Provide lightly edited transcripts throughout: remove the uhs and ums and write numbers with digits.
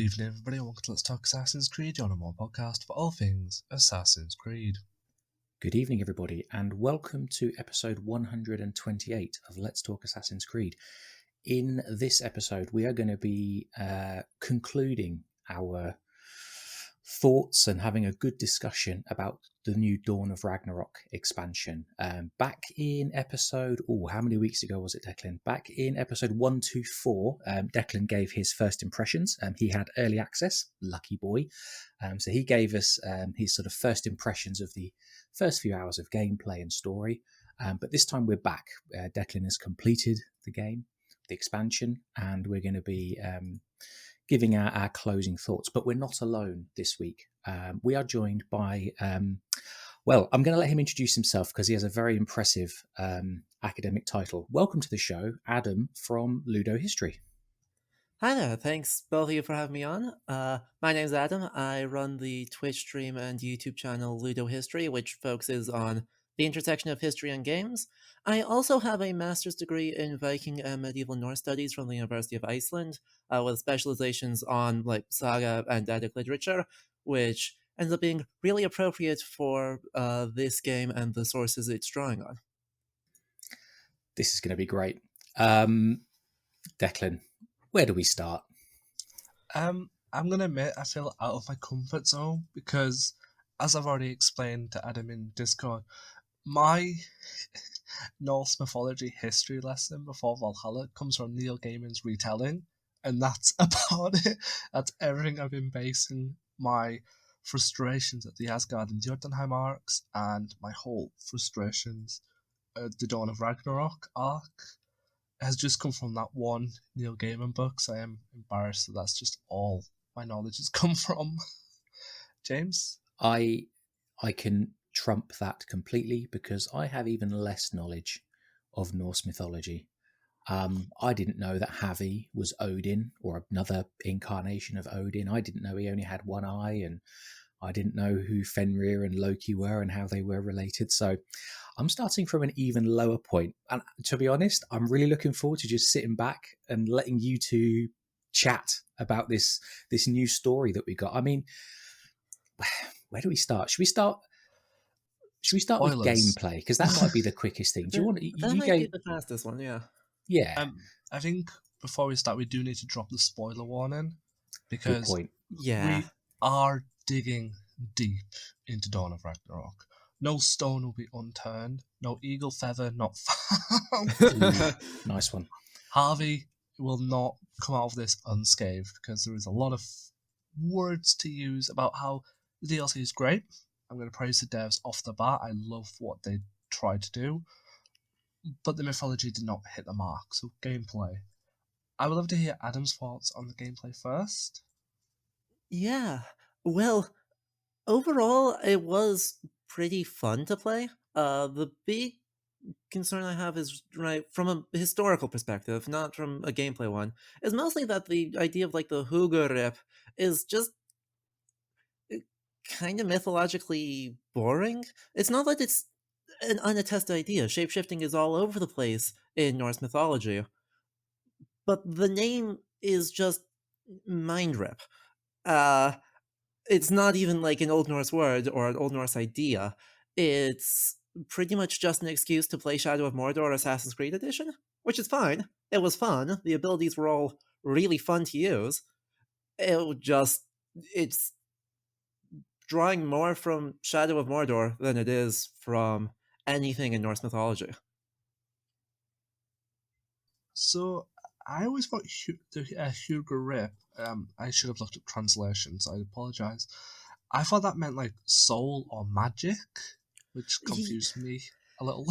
evening, everybody, and welcome to Let's Talk Assassin's Creed, your number one podcast for all things Assassin's Creed. Good evening, everybody, and welcome to episode 128 of Let's Talk Assassin's Creed. In this episode, we are going to be concluding our thoughts and having a good discussion about the new Dawn of Ragnarok expansion. Back in episode, how many weeks ago was it, Declan? Back in episode 124, Declan gave his first impressions. He had early access, lucky boy. So he gave us his sort of first impressions of the first few hours of gameplay and story. But this time we're back. Declan has completed the game, the expansion, and we're going to be giving our closing thoughts. But we're not alone this week. We are joined by, I'm going to let him introduce himself because he has a very impressive academic title. Welcome to the show, Adam from Ludohistory. Hi there, thanks both of you for having me on. My name's Adam. I run the Twitch stream and YouTube channel Ludohistory, which focuses on the intersection of history and games. I also have a master's degree in Viking and medieval Norse studies from the University of Iceland, with specializations on saga and Eddic literature, which ends up being really appropriate for this game and the sources it's drawing on. This is going to be great. Declan, where do we start? I'm going to admit I feel out of my comfort zone because, as I've already explained to Adam in Discord, my Norse mythology history lesson before Valhalla comes from Neil Gaiman's retelling, and that's about it. That's everything I've been basing my frustrations at the Asgard and Jotunheim arcs and my whole frustrations at the Dawn of Ragnarok arc has just come from that one Neil Gaiman book, so I am embarrassed that that's just all my knowledge has come from. James? I can trump that completely because I have even less knowledge of Norse mythology. I didn't know that Havi was Odin or another incarnation of Odin. I didn't know he only had one eye, and I didn't know who Fenrir and Loki were and how they were related. So I'm starting from an even lower point. And to be honest, I'm really looking forward to just sitting back and letting you two chat about this new story that we got. I mean, where do we start? Should we start Spoilers. with gameplay? Because that might be the quickest thing. Do you want that might be the fastest one, yeah. Yeah. I think before we start, we do need to drop the spoiler warning because Good point. Yeah. we are digging deep into Dawn of Ragnarok. No stone will be unturned. No eagle feather not found. Ooh, nice one. Harvey will not come out of this unscathed because there is a lot of words to use about how the DLC is great. I'm going to praise the devs off the bat. I love what they tried to do. But the mythology did not hit the mark. So gameplay. I would love to hear Adam's thoughts on the gameplay first. Yeah. Well, overall, it was pretty fun to play. The big concern I have is, right, from a historical perspective, not from a gameplay one, is mostly that the idea of the Hugurip is just kind of mythologically boring. It's not that it's an unattested idea. Shapeshifting is all over the place in Norse mythology. But the name is just mind rip. It's not even an Old Norse word or an Old Norse idea. It's pretty much just an excuse to play Shadow of Mordor Assassin's Creed Edition, which is fine. It was fun. The abilities were all really fun to use. It's drawing more from Shadow of Mordor than it is from anything in Norse mythology. So I always thought the Hugurip, I should have looked at translations, I apologise. I thought that meant soul or magic, which confused me a little.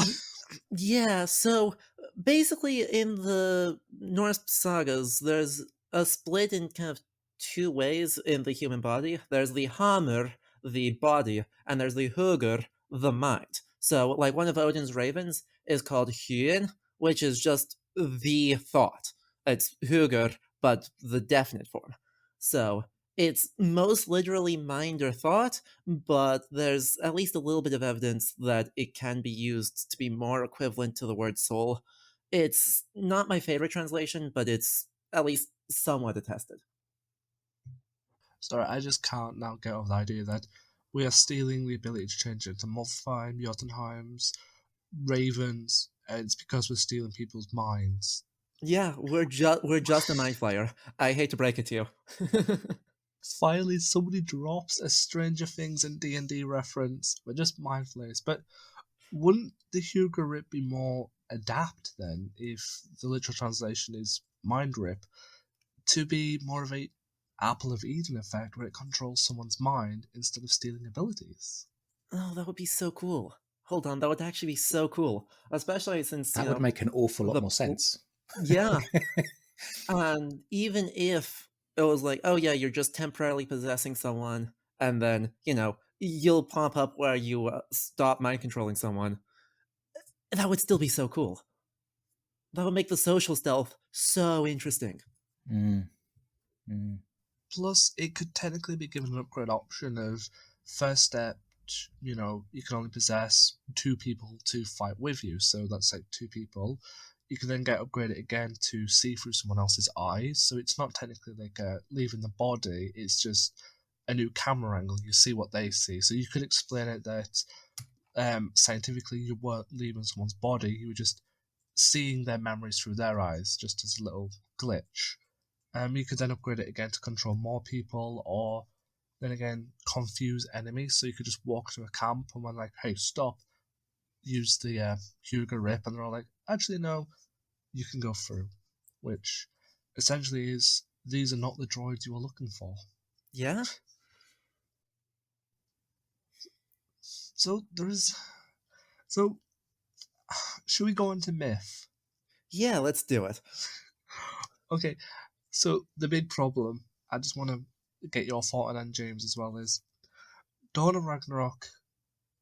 Yeah, so basically in the Norse sagas, there's a split in kind of two ways in the human body. There's the Hamr, the body, and there's the Hugur, the mind. So, one of Odin's ravens is called Hugin, which is just the thought. It's Hugur, but the definite form. So, it's most literally mind or thought, but there's at least a little bit of evidence that it can be used to be more equivalent to the word soul. It's not my favorite translation, but it's at least somewhat attested. Sorry, I just can't now get over the idea that we are stealing the ability to change into Muspelheim, Jotunheims, Ravens, and it's because we're stealing people's minds. Yeah, we're just a mind flayer. I hate to break it to you. Finally, somebody drops a Stranger Things and D&D reference. We're just mind flayers. But wouldn't the Hugo Rip be more adapt then, if the literal translation is mind rip, to be more of a Apple of Eden effect where it controls someone's mind instead of stealing abilities? Oh, that would be so cool. Hold on, that would actually be so cool. Especially since, That would make an awful lot the more sense. yeah. And even if it was like, oh yeah, you're just temporarily possessing someone, and then, you'll pop up where you stop mind controlling someone, that would still be so cool. That would make the social stealth so interesting. Mm, mm. Plus, it could technically be given an upgrade option of first step, you can only possess two people to fight with you. So that's like two people. You can then get upgraded again to see through someone else's eyes. So it's not technically like leaving the body, it's just a new camera angle. You see what they see. So you could explain it that scientifically you weren't leaving someone's body, you were just seeing their memories through their eyes, just as a little glitch. You could then upgrade it again to control more people, or then again confuse enemies. So you could just walk to a camp and when like, hey, stop, use the Hugo Rip, and they're all like, actually no, you can go through. Which essentially is these are not the droids you were looking for. Yeah? So there is. So should we go into myth? Yeah, let's do it. Okay, so the big problem, I just want to get your thought on and James as well, is Dawn of Ragnarok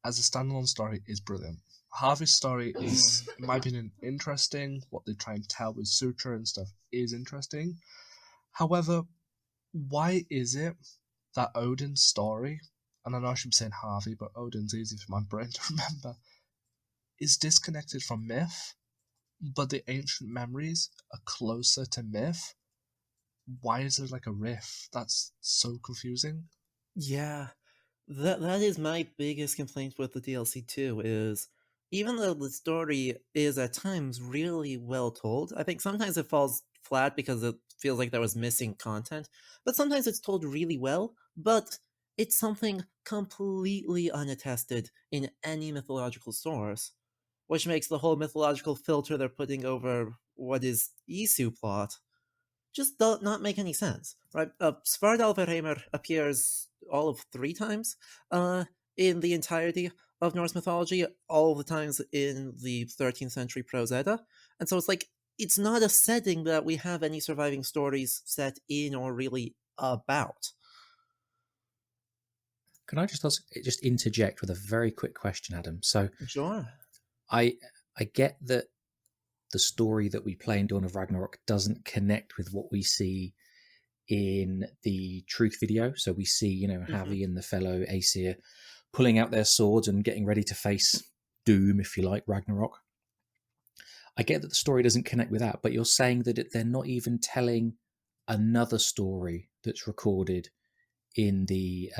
as a standalone story is brilliant. Harvey's story is, in my opinion, interesting. What they try and tell with Sutra and stuff is interesting. However, why is it that Odin's story, and I know I should be saying Harvey, but Odin's easy for my brain to remember, is disconnected from myth, but the ancient memories are closer to myth? Why is there like a riff? That's so confusing. Yeah, that is my biggest complaint with the DLC too, is even though the story is at times really well told, I think sometimes it falls flat because it feels like there was missing content, but sometimes it's told really well, but it's something completely unattested in any mythological source, which makes the whole mythological filter they're putting over what is Isu plot just not make any sense, right? Svardalfheimr appears all of 3 times in the entirety of Norse mythology, all of the times in the 13th century Prose Edda, and so it's like it's not a setting that we have any surviving stories set in or really about. Can I just interject with a very quick question, Adam? So Sure. I I get that the story that we play in Dawn of Ragnarok doesn't connect with what we see in the truth video. So we see, Javi and the fellow Aesir pulling out their swords and getting ready to face doom, if you like, Ragnarok. I get that the story doesn't connect with that, but you're saying that they're not even telling another story that's recorded in the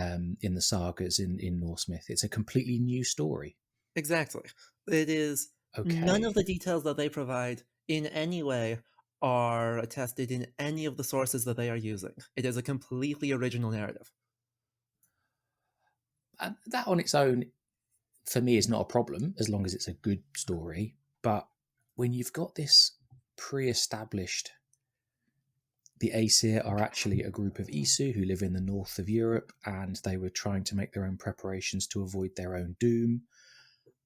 sagas in Norse myth. It's a completely new story. Exactly. It is none of Okay. the details that they provide in any way are attested in any of the sources that they are using. It is a completely original narrative. And that on its own, for me, is not a problem as long as it's a good story. But when you've got this pre-established, the Aesir are actually a group of Isu who live in the north of Europe, and they were trying to make their own preparations to avoid their own doom.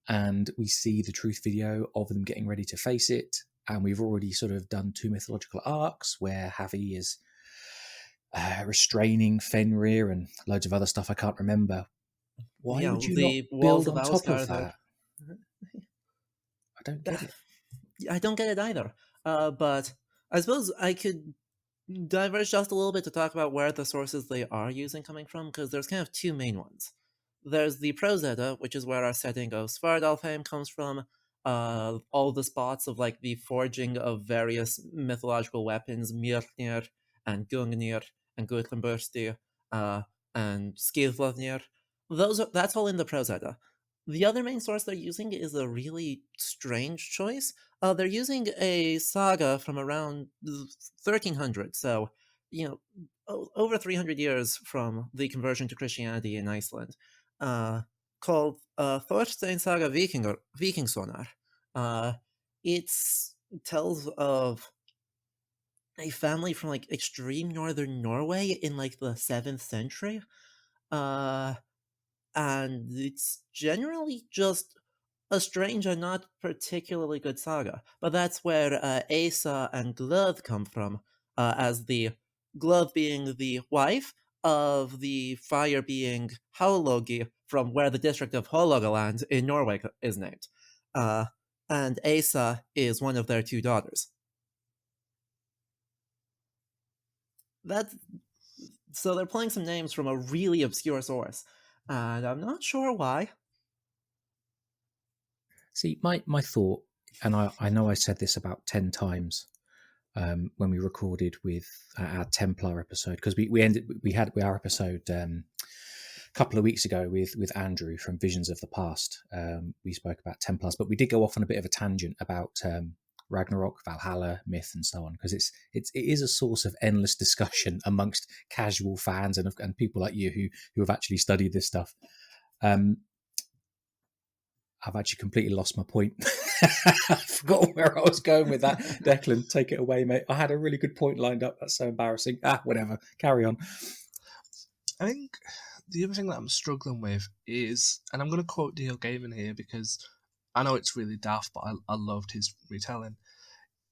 And we see the truth video of them getting ready to face it. And we've already sort of done 2 mythological arcs where Havi is restraining Fenrir and loads of other stuff I can't remember. Why Yeah, would you not the walls build of on top of Alskar. that? I don't get it. I don't get it either. But I suppose I could diverge just a little bit to talk about where the sources they are using coming from, because there's kind of 2 main ones. There's the Prose Edda, which is where our setting of Svardalfheim comes from. All the spots of like the forging of various mythological weapons, Mjolnir and Gungnir and Guthlumbursti, and Skidbladnir. That's all in the Prose Edda. The other main source they're using is a really strange choice. They're using a saga from around 1300, so over 300 years from the conversion to Christianity in Iceland, called Thorstein Saga Vikingsonar. It tells of a family from like extreme northern Norway in like the 7th century. Uh, and it's generally just a strange and not particularly good saga. But that's where Asa and Glöð come from, as the Glöð being the wife of the fire being Haulogi, from where the district of Hålogaland in Norway is named. And Asa is one of their 2 daughters. So they're pulling some names from a really obscure source, and I'm not sure why. See, my thought, and I know I said this about 10 times when we recorded with our Templar episode, because we had our episode a couple of weeks ago with Andrew from Visions of the Past. We spoke about Templars, but we did go off on a bit of a tangent about Ragnarok, Valhalla, myth, and so on, because it is a source of endless discussion amongst casual fans and people like you who have actually studied this stuff. I've actually completely lost my point. I forgot where I was going with that. Declan, take it away, mate. I had a really good point lined up. That's so embarrassing. Whatever. Carry on. I think the other thing that I'm struggling with is, and I'm going to quote Neil Gaiman here because I know it's really daft, but I loved his retelling.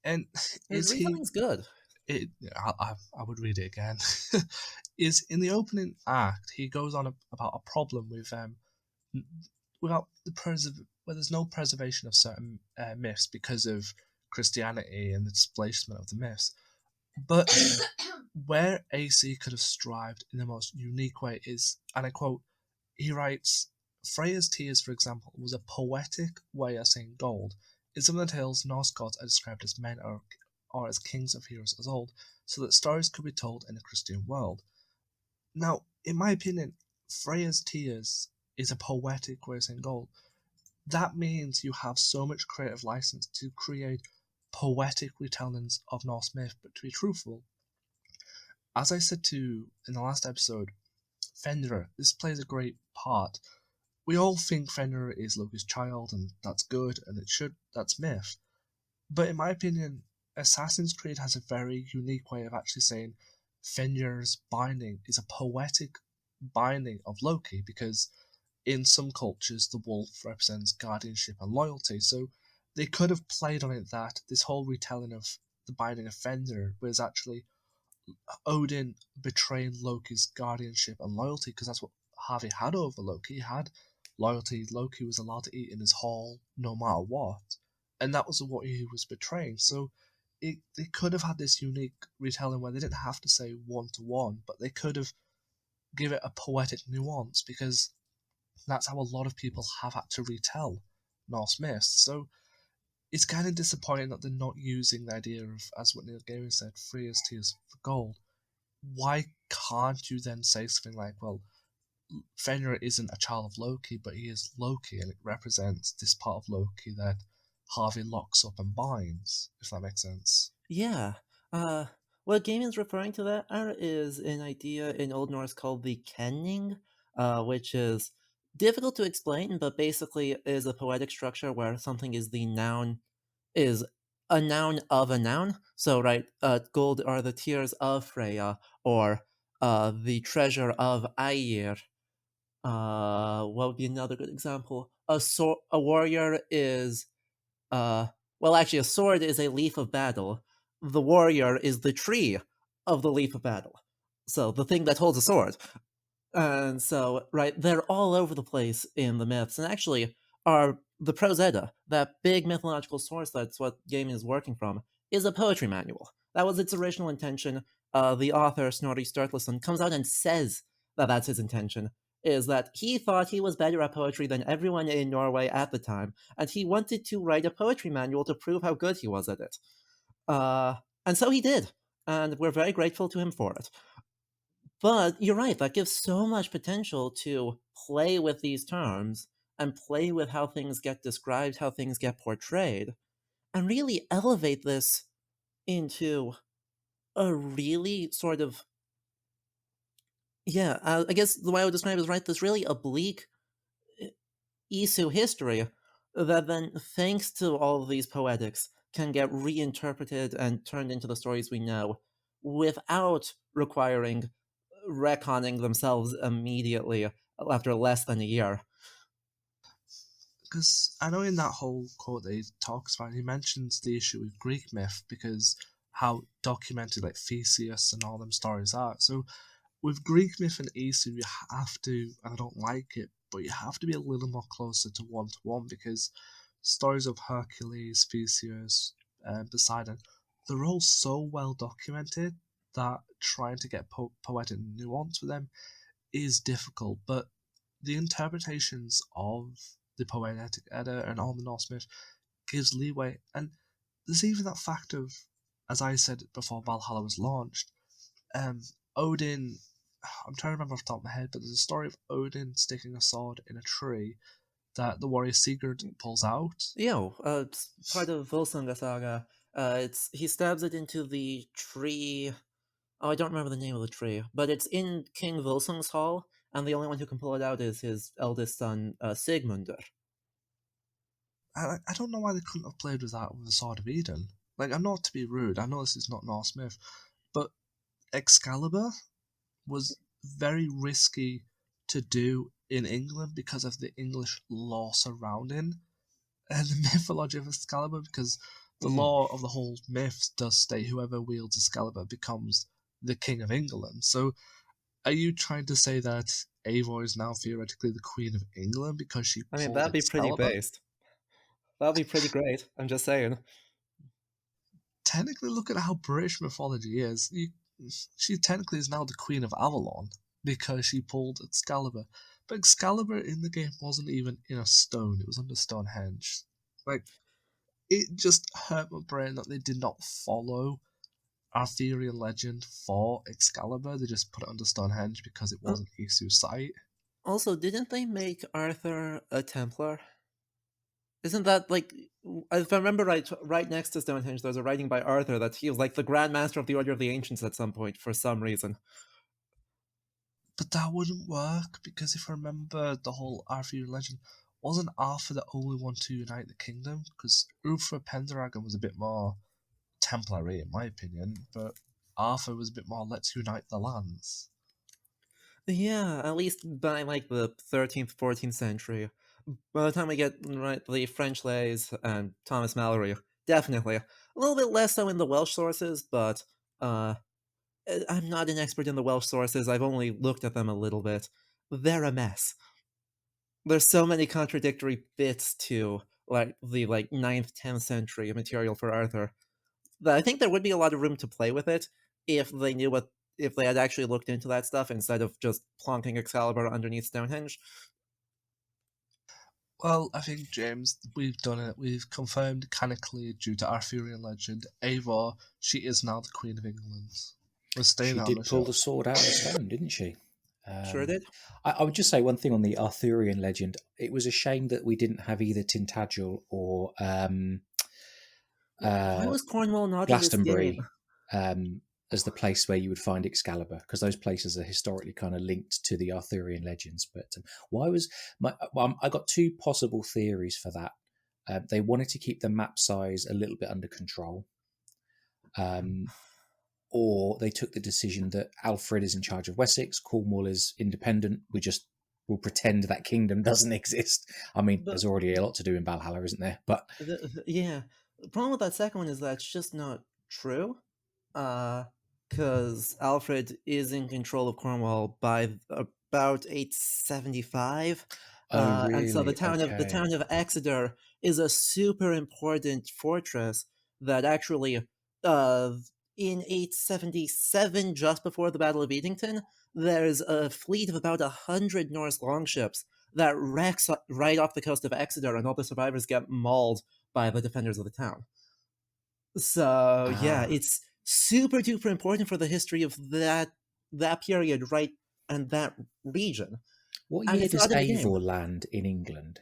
And His retelling's good. I would read it again. Is in the opening act, he goes on about a problem with without where there's no preservation of certain myths because of Christianity and the displacement of the myths. But where AC could have strived in the most unique way is, and I quote, he writes, Freya's tears, for example, was a poetic way of saying gold. In some of the tales, Norse gods are described as men or as kings of heroes as old, so that stories could be told in a Christian world. Now, in my opinion, Freya's tears is a poetic way of saying gold. That means you have so much creative license to create poetic retellings of Norse myth, but to be truthful, as I said in the last episode, Fenrir, this plays a great part. We all think Fenrir is Loki's child, and that's good, and that's myth. But in my opinion, Assassin's Creed has a very unique way of actually saying Fenrir's binding is a poetic binding of Loki, because in some cultures the wolf represents guardianship and loyalty. So they could have played on it that this whole retelling of the binding of Fenrir was actually Odin betraying Loki's guardianship and loyalty, because that's what Harvey had over Loki. He had loyalty. Loki was allowed to eat in his hall no matter what, and that was what he was betraying. So they could have had this unique retelling where they didn't have to say 1-to-1, but they could have give it a poetic nuance, because that's how a lot of people have had to retell Norse myths. So it's kind of disappointing that they're not using the idea of, as what Neil Gaiman said, free as tears for gold. Why can't you then say something like, well, Fenrir isn't a child of Loki, but he is Loki, and it represents this part of Loki that Harvey locks up and binds, if that makes sense. Yeah. What Gaiman's referring to there is an idea in Old Norse called the kenning, which is difficult to explain, but basically is a poetic structure where something is a noun of a noun. So, right, gold are the tears of Freya, or the treasure of Aegir. What would be another good example? A warrior is actually, a sword is a leaf of battle. The warrior is the tree of the leaf of battle. So the thing that holds a sword. And so, right, they're all over the place in the myths. And actually, the Prose Edda, that big mythological source that's what Gaiman is working from, is a poetry manual. That was its original intention. The author, Snorri Sturluson, comes out and says that that's his intention, is that he thought he was better at poetry than everyone in Norway at the time, and he wanted to write a poetry manual to prove how good he was at it. And so he did, and we're very grateful to him for it. But you're right, that gives so much potential to play with these terms and play with how things get described, how things get portrayed, and really elevate this into a really sort of, yeah, I guess the way I would describe it is right, this really oblique Isu history that then, thanks to all of these poetics, can get reinterpreted and turned into the stories we know without requiring retconning themselves immediately after less than a year. Because I know in that whole quote that he talks about, he mentions the issue with Greek myth because how documented like Theseus and all them stories are. So with Greek myth and Aesir, you have to, and I don't like it, but you have to be a little more closer to one because stories of Hercules, Theseus, and Poseidon, they're all so well documented that trying to get poetic nuance with them is difficult. But the interpretations of the Poetic Edda and all the Norse myth gives leeway, and there's even that fact of, as I said before Valhalla was launched, um, Odin. I'm trying to remember off the top of my head, but there's a story of Odin sticking a sword in a tree that the warrior Sigurd pulls out. It's part of Volsunga Saga. It's he stabs it into the tree. Oh, I don't remember the name of the tree, but it's in King Volsung's hall, and the only one who can pull it out is his eldest son, Sigmundur. I don't know why they couldn't have played with that with the Sword of Eden. Like, I'm not to be rude, I know this is not Norse myth, but Excalibur was very risky to do in England because of the English law surrounding the mythology of Excalibur, because the Mm. law of the whole myth does state whoever wields Excalibur becomes the King of England. So, are you trying to say that Eivor is now theoretically the Queen of England because she I mean, pulled that'd be pretty Excalibur? based. That'd be pretty great. I'm just saying. Technically, look at how British mythology is. She technically is now the Queen of Avalon because she pulled Excalibur. But Excalibur in the game wasn't even in a stone, it was under Stonehenge. Like, it just hurt my brain that they did not follow Arthurian legend for Excalibur. They just put it under Stonehenge because it Uh, wasn't Isu's site. Also, didn't they make Arthur a Templar? Isn't that like, if I remember right, right next to Stonehenge, there's a writing by Arthur that he was like the Grand Master of the Order of the Ancients at some point for some reason. But that wouldn't work because if I remember the whole Arthurian legend, wasn't Arthur the only one to unite the kingdom? Because Uther Pendragon was a bit more Templary, in my opinion, but Arthur was a bit more let's unite the lands. Yeah, at least by like the 13th, 14th century. By the time we get right the French lays and Thomas Mallory, definitely a little bit less so in the Welsh sources, but uh, I'm not an expert in the Welsh sources. I've only looked at them a little bit. They're a mess. There's so many contradictory bits to like the like 9th, 10th century material for Arthur that I think there would be a lot of room to play with it if they knew what if they had actually looked into that stuff instead of just plonking Excalibur underneath Stonehenge. Well, I think, James, we've done it. We've confirmed canonically, due to Arthurian legend, Eivor, she is now the Queen of England. We're staying She on the did pull show. the sword out of the stone, didn't she? Sure Um, did. I would just say one thing on the Arthurian legend. It was a shame that we didn't have either Tintagel or Why uh, was Cornwall not in this game? Glastonbury as the place where you would find Excalibur, because those places are historically kind of linked to the Arthurian legends. But why was I got two possible theories for that. They wanted to keep the map size a little bit under control, or they took the decision that Alfred is in charge of Wessex, Cornwall is independent. We'll pretend that kingdom doesn't exist. I mean, But there's already a lot to do in Valhalla, isn't there? But yeah, the problem with that second one is that it's just not true. Because Alfred is in control of Cornwall by about 875. oh, And so really? the Okay. town of Exeter is a super important fortress that actually, uh, in 877, just before the Battle of Edington, there's a fleet of about 100 Norse longships that wrecks right off the coast of Exeter, and all the survivors get mauled by the defenders of the town. So yeah, Ah, it's super duper important for the history of that that period right and that region. What And year it's does not in the game. Eivor land in England?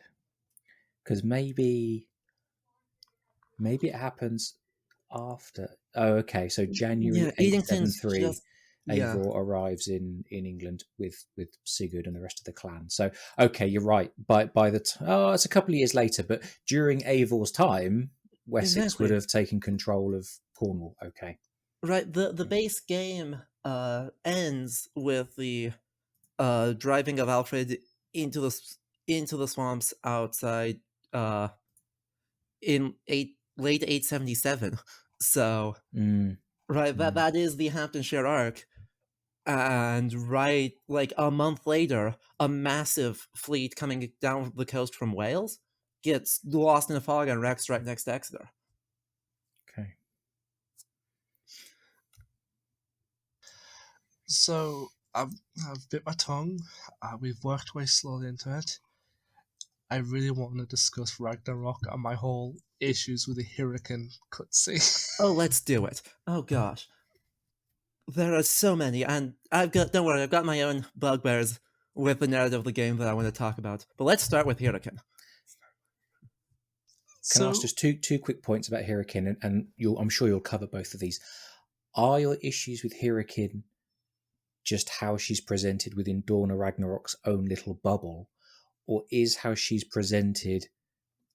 Because maybe it happens after. Oh, okay. So January Yeah, Edenton's 873, just yeah. Eivor arrives in England with Sigurd and the rest of the clan. So okay, you're right. By the it's a couple of years later, but during Eivor's time, Wessex would Exactly. have taken control of Cornwall. Okay. Right. The base game ends with the driving of Alfred into the swamps outside uh in late 877. So Mm, right, mm. that is the Hamptonshire arc. And right, like a month later, a massive fleet coming down the coast from Wales gets lost in a fog and wrecks right next to Exeter. Okay. So I've bit my tongue. We've worked way slowly into it. I really want to discuss Ragnarok and my whole issues with the Hurricane cutscene. Oh, let's do it. Oh gosh. There are so many, and don't worry, I've got my own bugbears with the narrative of the game that I want to talk about. But let's start with Hurricane. Can I ask So just two quick points about Hirakin, and I'm sure you'll cover both of these. Are your issues with Hirakin just how she's presented within Dawn of Ragnarok's own little bubble, or is how she's presented,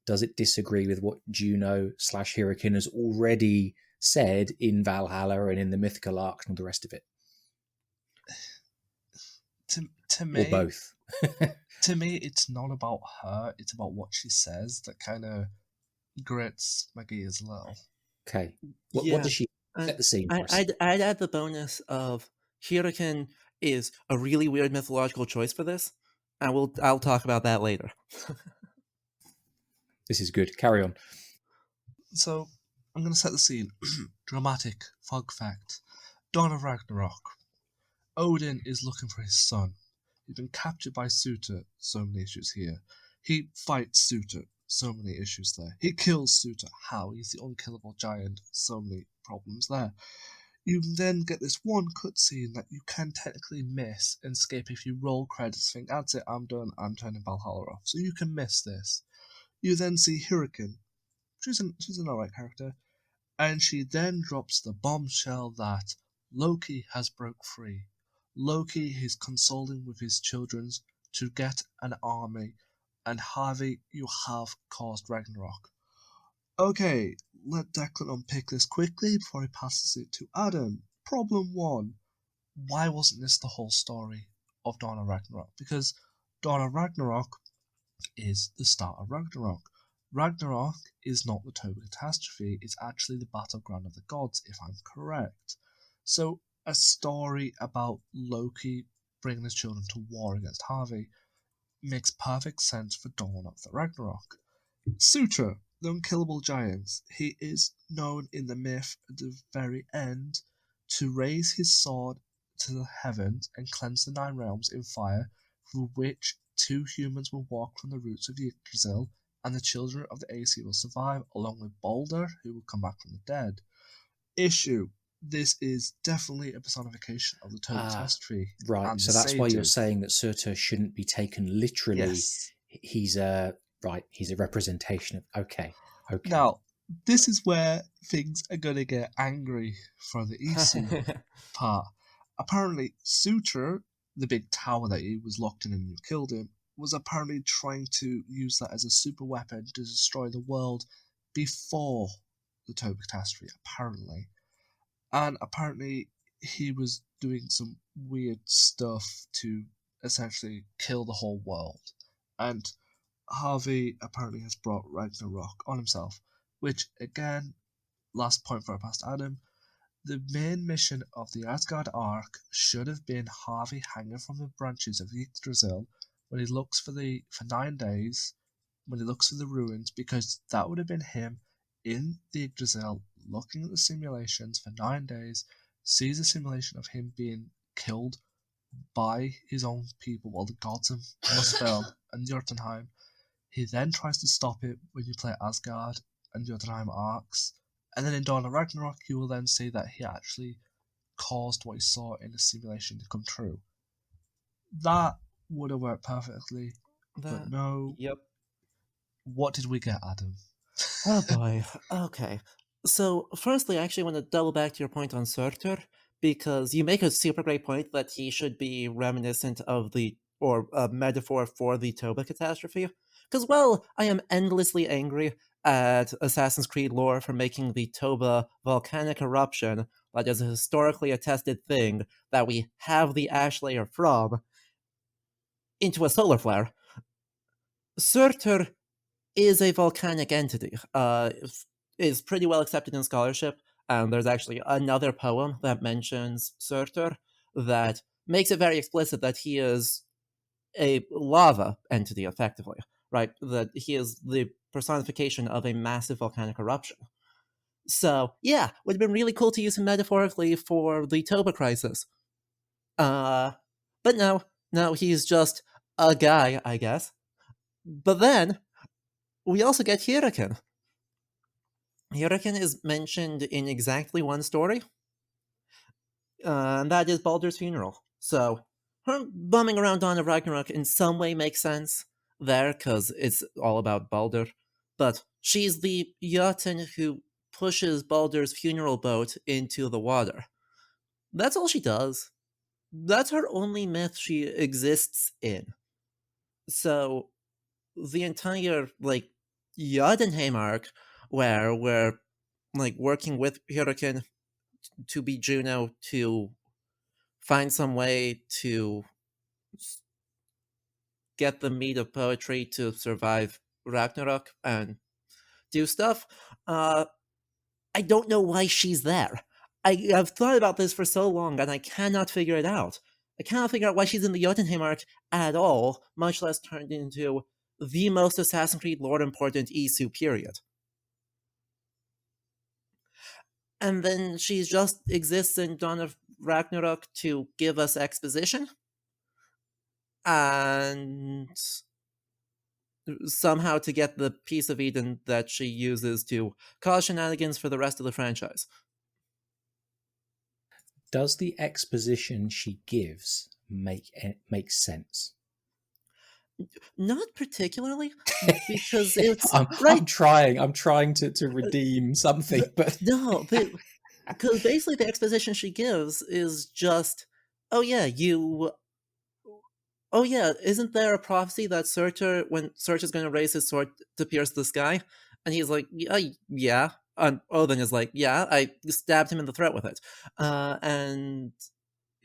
does it disagree with what Juno/Hirakin has already said in Valhalla and in the mythical arc and all the rest of it? to Or me, both? to me, it's not about her. It's about what she says that kind of grits my gears a little. Okay. What Yeah, does she and set the scene for us? I'd add the bonus of Hurricane is a really weird mythological choice for this, and I'll talk about that later. This is good. Carry on. So I'm gonna set the scene. Dramatic fog fact. Dawn of Ragnarok. Odin is looking for his son. He's been captured by Suter. So many issues here. He fights Suter. So many issues there. He kills Suter. How? He's the unkillable giant. So many problems there. You then get this one cutscene that you can technically miss and skip if you roll credits. Think, that's it, I'm done, I'm turning Valhalla off. So you can miss this. You then see Hurricane. She's an alright character. And she then drops the bombshell that Loki has broke free. Loki is consoling with his children to get an army, and Harvey, you have caused Ragnarok. Okay, let Declan unpick this quickly before he passes it to Adam. Problem 1. Why wasn't this the whole story of Dawn of Ragnarok? Because Dawn of Ragnarok is the start of Ragnarok. Ragnarok is not the total catastrophe, it's actually the battleground of the gods, if I'm correct. So, a story about Loki bringing his children to war against Harvey makes perfect sense for Dawn of the Ragnarok. Sutra, the unkillable giant, he is known in the myth at the very end to raise his sword to the heavens and cleanse the nine realms in fire, through which two humans will walk from the roots of Yggdrasil, and the children of the AC will survive, along with Balder, who will come back from the dead. Issue. This is definitely a personification of the total catastrophe. Right. And So that's why you're sages. saying that Surtur shouldn't be taken literally. Yes. He's a representation of. Okay. Now, this is where things are going to get angry for the Isu part. Apparently, Suture, the big tower that he was locked in and you killed him, was apparently trying to use that as a super weapon to destroy the world before the total catastrophe, apparently. And apparently, he was doing some weird stuff to essentially kill the whole world. And Harvey apparently has brought Ragnarok on himself, which, again, last point for our past Adam, the main mission of the Asgard arc should have been Harvey hanging from the branches of Yggdrasil when he looks for 9 days, when he looks for the ruins, because that would have been him in the Yggdrasil looking at the simulations for 9 days, sees a simulation of him being killed by his own people, well, the gods of Muspel and Jotunheim. He then tries to stop it when you play Asgard and Jotunheim arcs. And then in Dawn of Ragnarok, you will then see that he actually caused what he saw in the simulation to come true. That would have worked perfectly, but That. no. Yep. What did we get, Adam? Oh boy. Okay. So, firstly, I actually want to double back to your point on Surtur, because you make a super great point that he should be reminiscent of or a metaphor for the Toba catastrophe. Because, well, I am endlessly angry at Assassin's Creed lore for making the Toba volcanic eruption, that is a historically attested thing that we have the ash layer from, into a solar flare. Surtur is a volcanic entity. Is pretty well accepted in scholarship, and there's actually another poem that mentions Surtur that makes it very explicit that he is a lava entity, effectively, right? That he is the personification of a massive volcanic eruption. So, yeah, would have been really cool to use him metaphorically for the Toba crisis. But no, he's just a guy, I guess. But then, we also get Hirakin. Hirakin is mentioned in exactly one story, and that is Baldur's funeral. So, her bumming around Dawn of Ragnarok in some way makes sense there, because it's all about Baldur. But she's the Jotun who pushes Baldur's funeral boat into the water. That's all she does. That's her only myth she exists in. So, the entire, Jotunheim arc, where we're, working with Huracan to be Juno to find some way to get the meat of poetry to survive Ragnarok and do stuff. I don't know why she's there. I've thought about this for so long and I cannot figure it out. I cannot figure out why she's in the Jotunheim arc at all, much less turned into the most Assassin's Creed lore important Isu period. And then she just exists in Dawn of Ragnarok to give us exposition and somehow to get the piece of Eden that she uses to cause shenanigans for the rest of the franchise. Does the exposition she gives make sense? Not particularly, because it's I'm right. I'm trying to redeem something, but No, because basically the exposition she gives is just, oh yeah, isn't there a prophecy that Surtur, when Surtur's going to raise his sword to pierce the sky, and he's like, yeah, and Odin is like, yeah, I stabbed him in the throat with it, and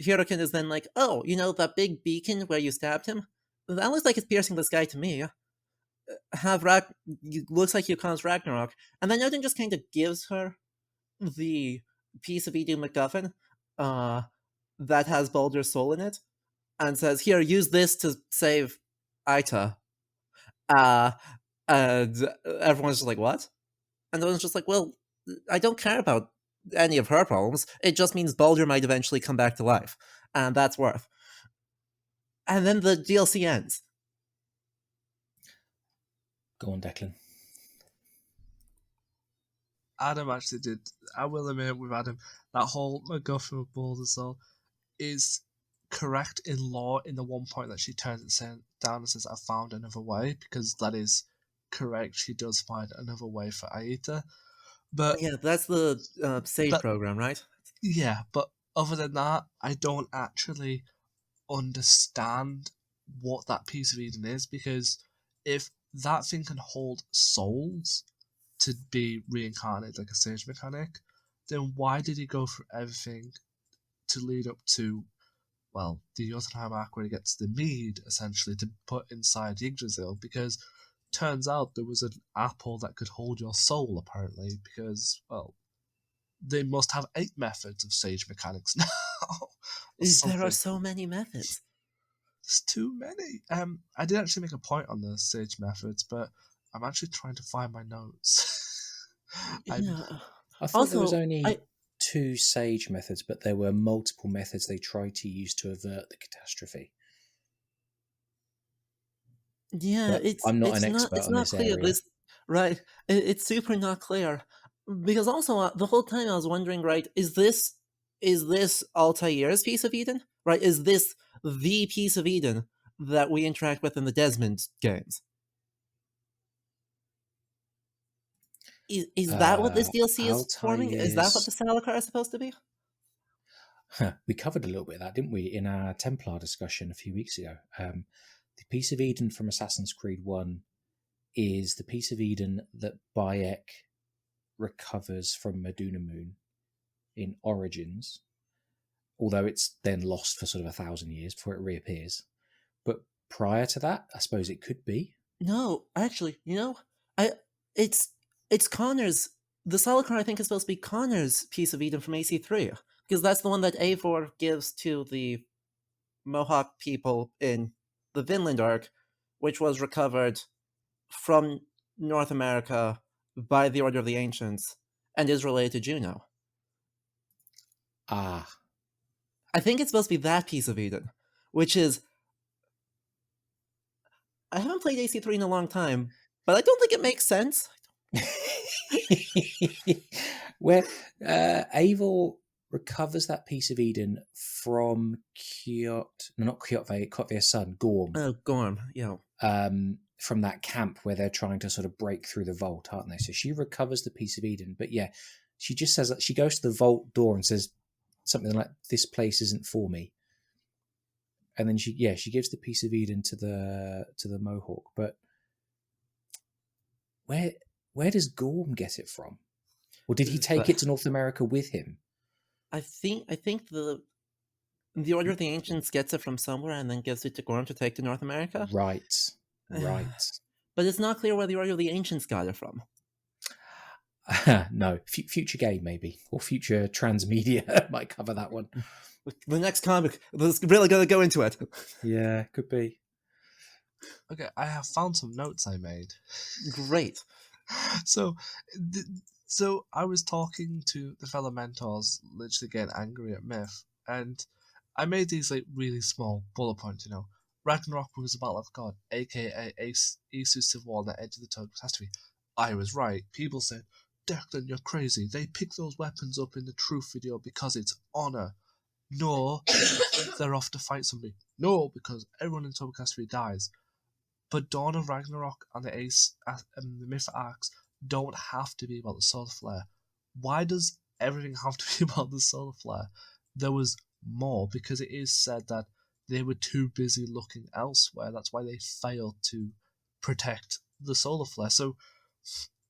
Hyrrokin is then like, oh, that big beacon where you stabbed him, that looks like it's piercing the sky to me. Looks like you caused Ragnarok, and then Odin just kind of gives her the piece of Edu MacGuffin that has Baldur's soul in it, and says, here, use this to save Aita. And everyone's just like, what? And Odin's just like, well, I don't care about any of her problems. It just means Baldur might eventually come back to life. And that's worth. And then the DLC ends. Go on, Declan. Adam actually did. I will admit with Adam, that whole MacGuffin with Baldur's Soul is correct in lore in the one point that she turns it down and says, I found another way, because that is correct. She does find another way for Aita. But yeah, that's the save program, right? Yeah, but other than that, I don't actually understand what that piece of Eden is, because if that thing can hold souls to be reincarnated like a sage mechanic, then why did he go through everything to lead up to, well, the Jotunheim arc where he gets the mead, essentially, to put inside Yggdrasil? Because turns out there was an apple that could hold your soul, apparently, because, well, they must have 8 methods of sage mechanics now. There are so many methods. There's too many. I did actually make a point on the sage methods, but I'm actually trying to find my notes. I thought there was only 2 sage methods, but there were multiple methods they tried to use to avert the catastrophe. Yeah, but I'm not an expert it's on not this clear. area. Right, it's super not clear, because also the whole time I was wondering, right, is this is this Altair's piece of Eden? Right? Is this the piece of Eden that we interact with in the Desmond games? Is that what this DLC is forming? Is that what the Altair's. Salakar is supposed to be? We covered a little bit of that, didn't we, in our Templar discussion a few weeks ago? The piece of Eden from Assassin's Creed 1 is the piece of Eden that Bayek recovers from Meduna Moon in Origins, although it's then lost for sort of 1,000 years before it reappears. But prior to that, I suppose it could be. No, actually, I it's Connor's. The Salakar, I think, is supposed to be Connor's piece of Eden from AC3, because that's the one that Eivor gives to the Mohawk people in the Vinland arc, which was recovered from North America by the Order of the Ancients and is related to Juno. Ah, I think it's supposed to be that piece of Eden, which is. I haven't played AC3 in a long time, but I don't think it makes sense. where Eivor recovers that piece of Eden from not Kjotve's son, Gorm. Oh, Gorm, yeah. From that camp where they're trying to sort of break through the vault, aren't they? So she recovers the piece of Eden, but yeah, she just says that she goes to the vault door and says something like, "This place isn't for me," and then she gives the piece of Eden to the Mohawk. But where does Gorm get it from? Or did he take it to North America with him? I think the Order of the Ancients gets it from somewhere and then gives it to Gorm to take to North America. Right. But it's not clear where the Order of the Ancients got it from. No, future game maybe, or future transmedia might cover that one. The next comic, is really going to go into it. Yeah, could be. Okay, I have found some notes I made. Great. So I was talking to the fellow mentors, literally getting angry at Myth, and I made these like really small bullet points. Ragnarok was a battle of God, aka Isu's civil war on the edge of the total catastrophe. I was right. People said, Declan, you're crazy. They pick those weapons up in the truth video because it's honor. No, they're off to fight somebody. No, because everyone in total catastrophe dies. But Dawn of Ragnarok and the Myth arcs don't have to be about the solar flare. Why does everything have to be about the solar flare? There was more, because it is said that they were too busy looking elsewhere. That's why they failed to protect the solar flare. So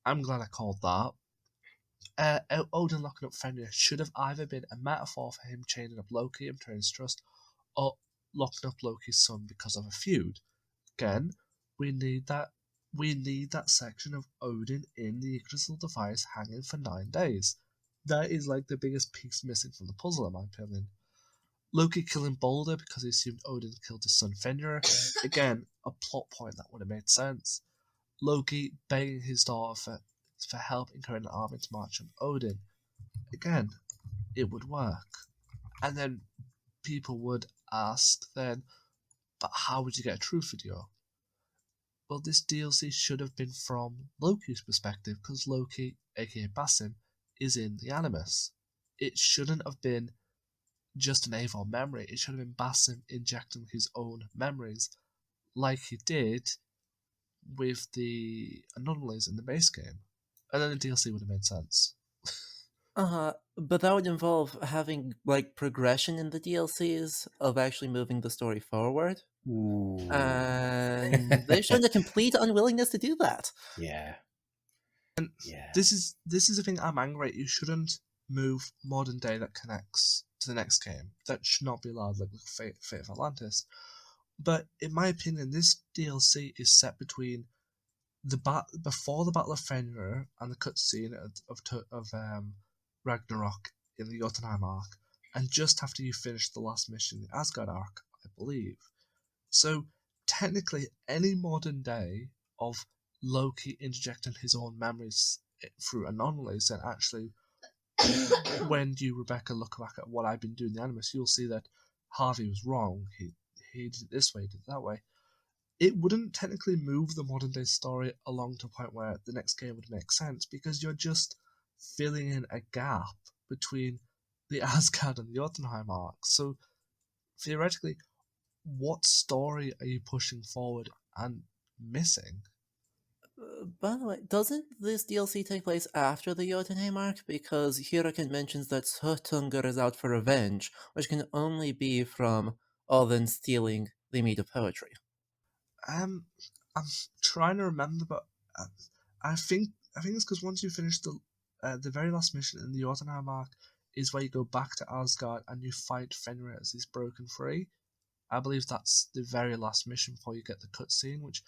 I'm glad I called that. Odin locking up Fenrir should have either been a metaphor for him chaining up Loki and turning his trust, or locking up Loki's son because of a feud. Again, we need that section of Odin in the Yggdrasil device hanging for 9 days. That is like the biggest piece missing from the puzzle, in my opinion. Loki killing Balder because he assumed Odin killed his son Fenrir. Again, a plot point that would have made sense. Loki begging his daughter for help encouraging an army to march on Odin. Again, it would work. And then people would ask then, but how would you get a truth video? Well, this DLC should have been from Loki's perspective, because Loki, aka Basim, is in the Animus. It shouldn't have been just an Eivor memory. It should have been Basim injecting his own memories, like he did with the anomalies in the base game. And then the DLC would have made sense. But that would involve having like progression in the DLCs of actually moving the story forward. Ooh. And they've shown a complete unwillingness to do that. Yeah. And yeah. This is the thing I'm angry at. You shouldn't move modern day that connects to the next game. That should not be allowed, like Fate of Atlantis. But in my opinion, this DLC is set between before the Battle of Fenrir and the cutscene of Ragnarok in the Jotunheim arc, and just after you finish the last mission, the Asgard arc, I believe. So technically, any modern day of Loki interjecting his own memories through anomalies, and actually, when you, Rebecca, look back at what I've been doing in the Animus, you'll see that Harvey was wrong. He did it this way, he did it that way. It wouldn't technically move the modern day story along to a point where the next game would make sense, because you're just filling in a gap between the Asgard and Jotunheim arc. So theoretically, what story are you pushing forward and missing? By the way, doesn't this DLC take place after the Jotunheim arc? Because Hirakan mentions that Suttungur is out for revenge, which can only be from Odin stealing the meat of poetry. I'm trying to remember, but uh, I think it's because once you finish the very last mission in the Jotunheim arc is where you go back to Asgard and you fight Fenrir as he's broken free. I believe that's the very last mission before you get the cutscene, which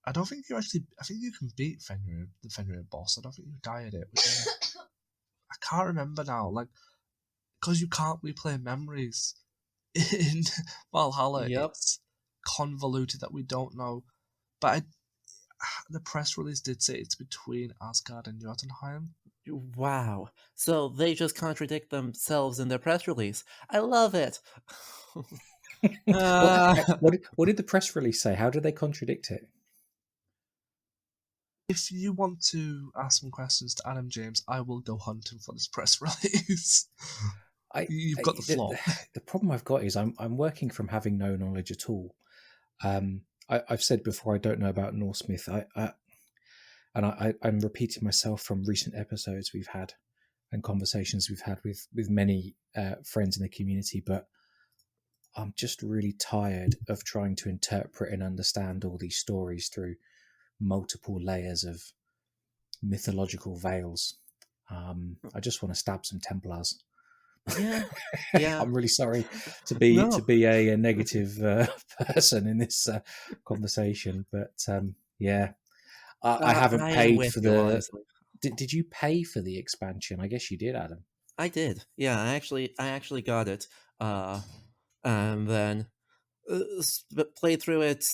I don't think you actually. I think you can beat Fenrir, the Fenrir boss. I don't think you die at it. I can't remember now, like because you can't replay memories in Valhalla. Yep. It's convoluted that we don't know. But the press release did say it's between Asgard and Jotunheim. Wow. So they just contradict themselves in their press release. I love it. what, uh, what did the press release say? How did they contradict it? If you want to ask some questions to Adam James, I will go hunting for this press release. You've got the floor. The problem I've got is I'm working from having no knowledge at all. I've said before I don't know about Norse myth. I'm repeating myself from recent episodes we've had and conversations we've had with many friends in the community, but I'm just really tired of trying to interpret and understand all these stories through multiple layers of mythological veils. I just want to stab some Templars. yeah. Yeah. I'm really sorry to be a negative person in this conversation, but yeah, I haven't I am paid with for you, the. honestly. Did you pay for the expansion? I guess you did, Adam. I did. Yeah, I actually got it. And then played through it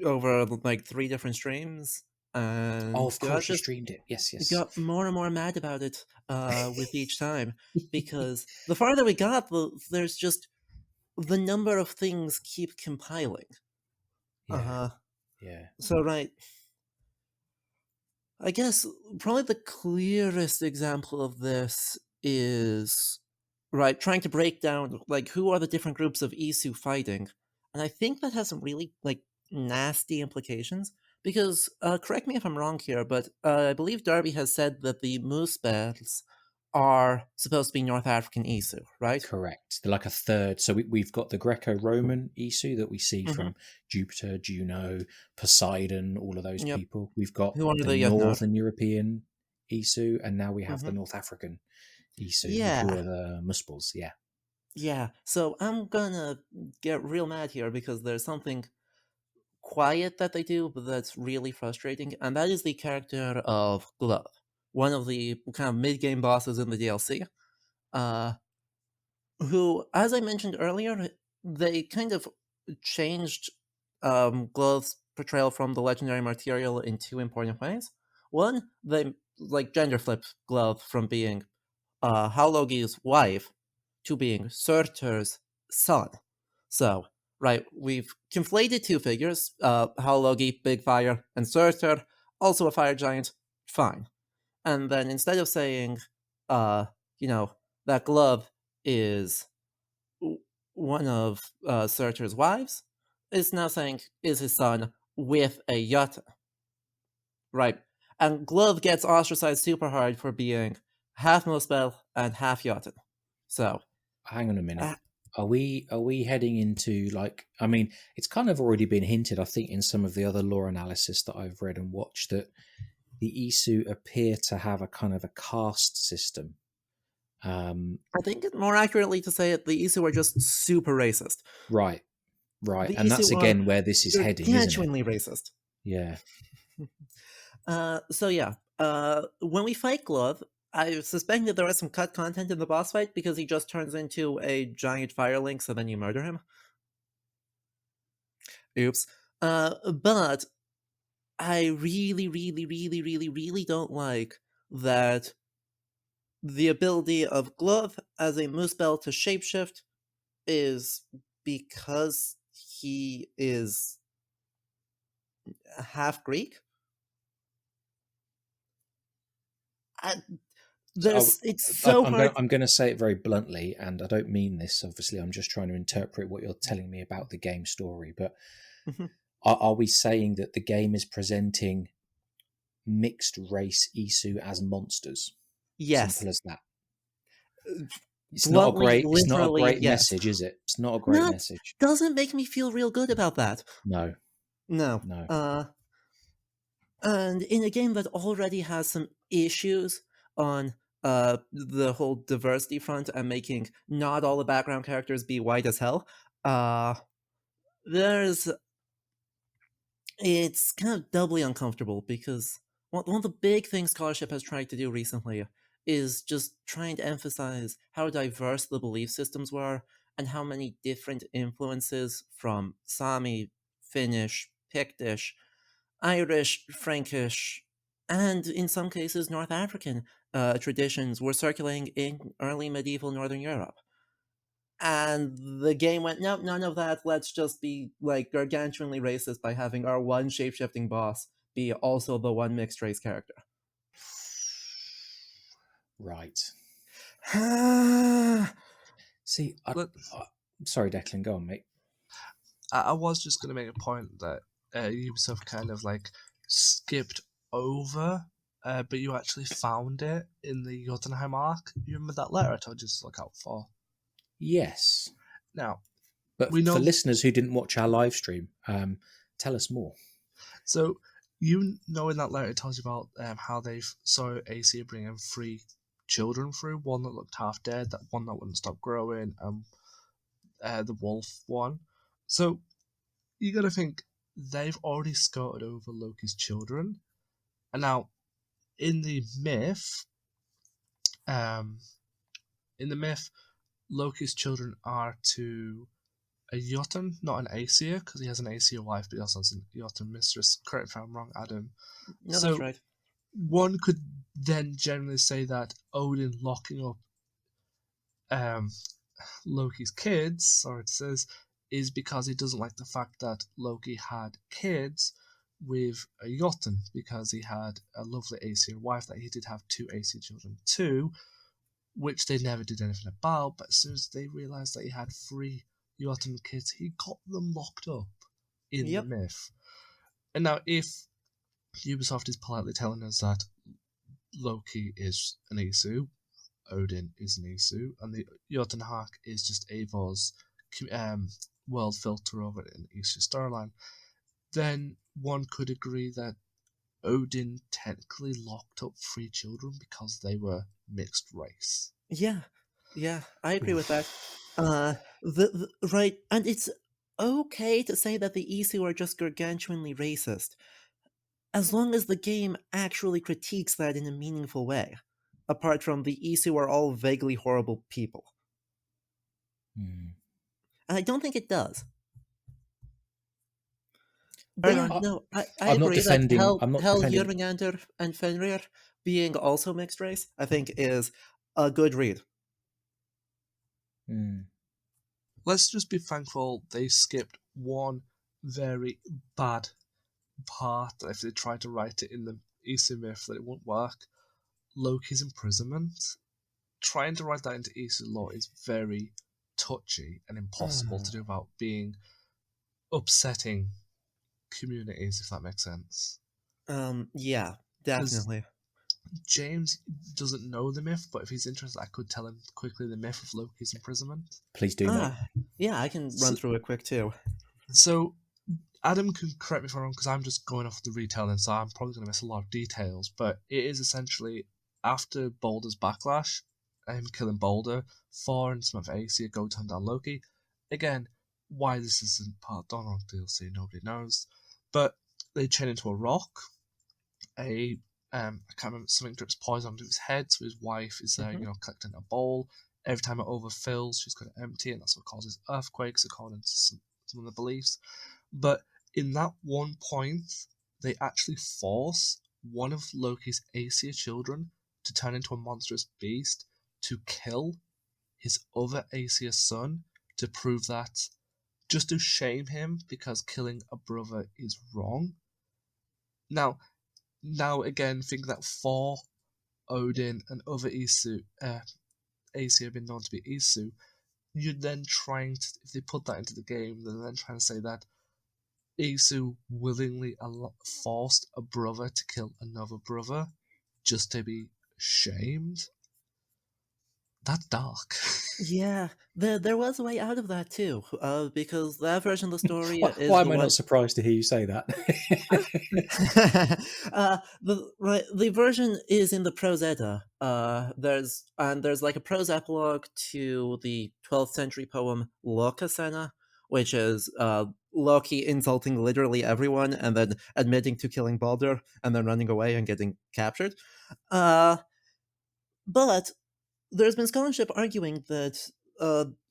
over like 3 different streams, Oh, and of course, you streamed it. Yes, yes. got more and more mad about it with each time, because the farther we got, there's just the number of things keep compiling. Yeah, yeah. So right, I guess probably the clearest example of this is right trying to break down like who are the different groups of Isu fighting, and I think that has some really like nasty implications because correct me if I'm wrong here, but I believe Darby has said that the moose bells are supposed to be North African Isu, right? Correct. They're like a third. So we've got the Greco-Roman Isu that we see Mm-hmm. from Jupiter, Juno, Poseidon, all of those Yep. people. We've got Who are the the Yatnar? Northern European Isu, and now we have the Mm-hmm. North African Isu, who Yeah. are the Muspels. Yeah. Yeah. So I'm gonna get real mad here because there's something quiet that they do, but that's really frustrating, and that is the character of Glove, one of the kind of mid-game bosses in the DLC, uh, who, as I mentioned earlier, they kind of changed Glove's portrayal from the legendary material in 2 important ways. One, they like gender flipped Glove from being Halogi's wife to being Surtur's son. So, right, we've conflated 2 figures, Halogi, big fire, and Surtur, also a fire giant, fine. And then instead of saying, uh, you know, that Glove is one of Surtur's wives, is now saying is his son with a Yata. Right. And Glove gets ostracized super hard for being half Muspel and half Jotun. So, Hang on a minute. uh, Are we heading into like? I mean, it's kind of already been hinted. I think in some of the other lore analysis that I've read and watched that the Isu appear to have a kind of a caste system. I think it's more accurately to say it, the Isu are just super racist. Right, right, The and that's Isu are again where this is heading, isn't it? gargantuanly racist. Yeah. So yeah, when we fight Glove, I suspect that there is some cut content in the boss fight because he just turns into a giant fire link, so then you murder him. Oops. But I really, really, really, really, really don't like that the ability of Glove as a moose bell to shapeshift is because he is half Greek. It's so hard. I'm going to say it very bluntly, and I don't mean this. Obviously, I'm just trying to interpret what you're telling me about the game story. But Mhm. are we saying that the game is presenting mixed race Isu as monsters? Yes. Simple as that. Bluntly, It's not a literally, great yes. message, is it? It's not a great That message. doesn't make me feel real good about that. No, No. no. And in a game that already has some issues on the whole diversity front and making not all the background characters be white as hell, there's it's kind of doubly uncomfortable because one of the big things scholarship has tried to do recently is just trying to emphasize how diverse the belief systems were and how many different influences from Sami, Finnish, Pictish, Irish, Frankish, and in some cases North African traditions were circulating in early medieval Northern Europe. And the game went, nope, none of that. Let's just be like gargantuanly racist by having our one shapeshifting boss be also the one mixed race character. Right. Yeah, See, But sorry, Declan, go on, mate. I was just going to make a point that Ubisoft kind of like skipped over, but you actually found it in the Jotunheim arc. You remember that letter I told you to look out for? Yes, Now, but we for know. listeners who didn't watch our live stream, tell us more. So, you know in that letter it tells you about how they saw AC bringing 3 children through, one that looked half dead, that one that wouldn't stop growing, and the wolf one. So, you got to think they've already skirted over Loki's children, and now in the myth, um, in the myth, Loki's children are to a Jotun, not an Aesir, because he has an Aesir wife, but he also has a Jotun mistress. Correct if I'm wrong, Adam. no, that's So right. one could then generally say that Odin locking up um, Loki's kids, or it says, is because he doesn't like the fact that Loki had kids with a Jotun, because he had a lovely Aesir wife that he did have 2 Aesir children too, which they never did anything about. But as soon as they realised that he had 3 Jotun kids, he got them locked up in the Yep. myth. And now, if Ubisoft is politely telling us that Loki is an Isu, Odin is an Isu, and the Jotunheim is just Eivor's world filter over an Isu storyline, then one could agree that Odin technically locked up 3 children because they were mixed race. Yeah, I agree with that. Right, and it's okay to say that the Isu are just gargantuanly racist, as long as the game actually critiques that in a meaningful way. Apart from the Isu are all vaguely horrible people. Hmm. And I don't think it does. Fair But yeah, enough. no, I I'm not agree that defending. I'm not Hell defending. Jörmungandr and Fenrir being also mixed race, I think is a good read. Hmm. Let's just be thankful they skipped one very bad part that if they tried to write it in the Isu myth that it won't work. Loki's imprisonment. Trying to write that into Isu lore is very touchy and impossible to do without being upsetting communities, if that makes sense. Yeah, definitely. James doesn't know the myth, but if he's interested, I could tell him quickly the myth of Loki's imprisonment. Please do, mate. Yeah, I can run through it quick too. So Adam can correct me if I'm wrong, because I'm just going off the retelling, so I'm probably going to miss a lot of details. But it is essentially after Balder's backlash, him killing Balder, Thor and some of Aesir go to hunt down Loki. Again, why this isn't part of Dawn of Ragnarok DLC, nobody knows. But they chain into a rock. I can't remember, something drips poison onto his head, so his wife is there, collecting a bowl. Every time it overfills, she's got to empty, and that's what causes earthquakes, according to some of the beliefs. But in that one point, they actually force one of Loki's Aesir children to turn into a monstrous beast to kill his other Aesir son to prove that, just to shame him because killing a brother is wrong. Now again, think that Thor Odin and other Aesir have been known to be Isu, you're then trying to, if they put that into the game, they're then trying to say that Isu willingly forced a brother to kill another brother just to be shamed. That's dark. Yeah, there was a way out of that too, because that version of the story is Why the am I one. not surprised to hear you say that? The version is in the Prose Edda. There's like a prose epilogue to the 12th century poem Lokasena, which is Loki insulting literally everyone and then admitting to killing Balder and then running away and getting captured. But there's been scholarship arguing that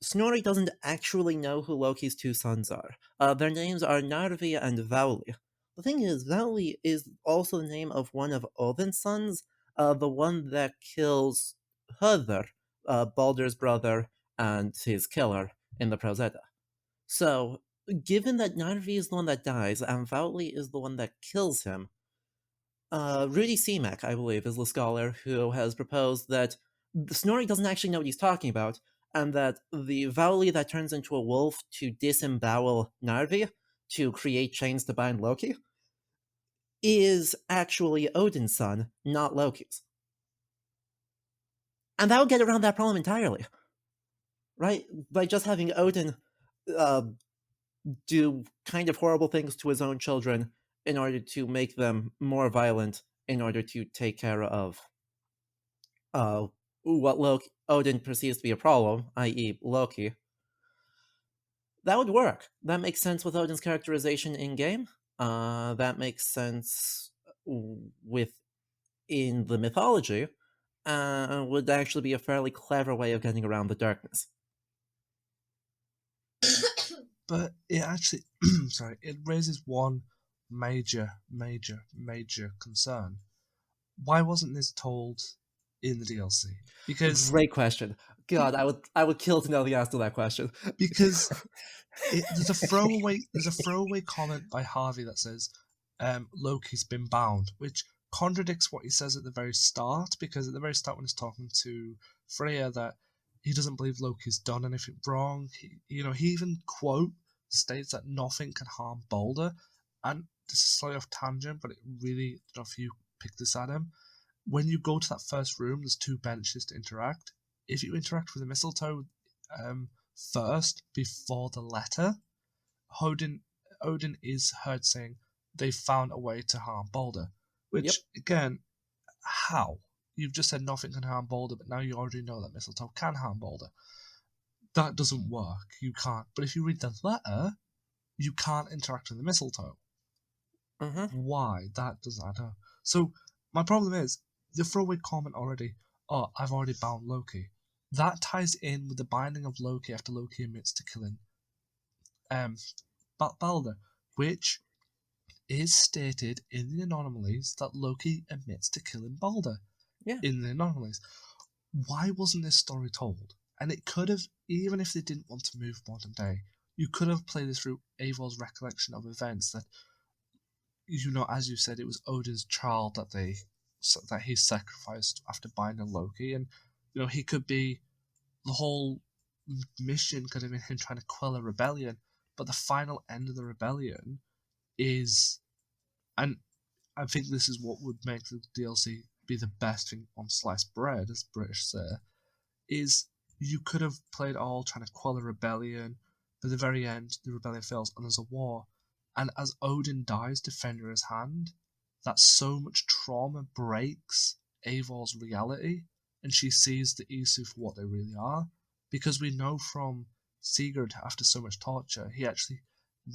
Snorri doesn't actually know who Loki's two sons are. Their names are Narvi and Vauli. The thing is, Vauli is also the name of one of Odin's sons, the one that kills Höður, Balder's brother and his killer in the Prose Edda. So, given that Narvi is the one that dies and Vauli is the one that kills him, Rudy Seemack, I believe, is the scholar who has proposed that Snorri doesn't actually know what he's talking about, and that the Vauli that turns into a wolf to disembowel Narvi, to create chains to bind Loki, is actually Odin's son, not Loki's. And that would get around that problem entirely. Right? By just having Odin do kind of horrible things to his own children in order to make them more violent, in order to take care of what Odin perceives to be a problem, i.e., Loki. That would work. That makes sense with Odin's characterization in game. That makes sense within the mythology. Would actually be a fairly clever way of getting around the darkness. But it actually, sorry, it raises one major concern. Why wasn't this told in the DLC? Because Great question. God, I would kill to know the answer to that question. Because there's a throwaway comment by Harvey that says Loki's been bound, which contradicts what he says at the very start. Because at the very start, when he's talking to Freya, that he doesn't believe Loki's done anything wrong. He even states that nothing can harm Balder. And this is slightly off tangent, but it really, I don't know if you picked this, Adam. When you go to that first room, there's two benches to interact. If you interact with the mistletoe first, before the letter, Odin is heard saying they found a way to harm Balder. Which, again, how? You've just said nothing can harm Balder, but now you already know that mistletoe can harm Balder. That doesn't work. You can't. But if you read the letter, you can't interact with the mistletoe. Why? That doesn't add up. So, my problem is, the throwaway comment already, oh, I've already bound Loki. That ties in with the binding of Loki after Loki admits to killing Balder, which is stated in the anomalies that Loki admits to killing Balder. Yeah. In the anomalies. Why wasn't this story told? And it could have, even if they didn't want to move modern day, you could have played this through Eivor's recollection of events that, as you said, it was Odin's child that he sacrificed after binding Loki, and he could be, the whole mission could have been him trying to quell a rebellion, but the final end of the rebellion is, and I think this is what would make the DLC be the best thing on sliced bread, as British say, is you could have played all trying to quell a rebellion, but at the very end the rebellion fails and there's a war, and as Odin dies to Fenrir's hand, that so much trauma breaks Eivor's reality, and she sees the Isu for what they really are. Because we know from Sigurd, after so much torture, he actually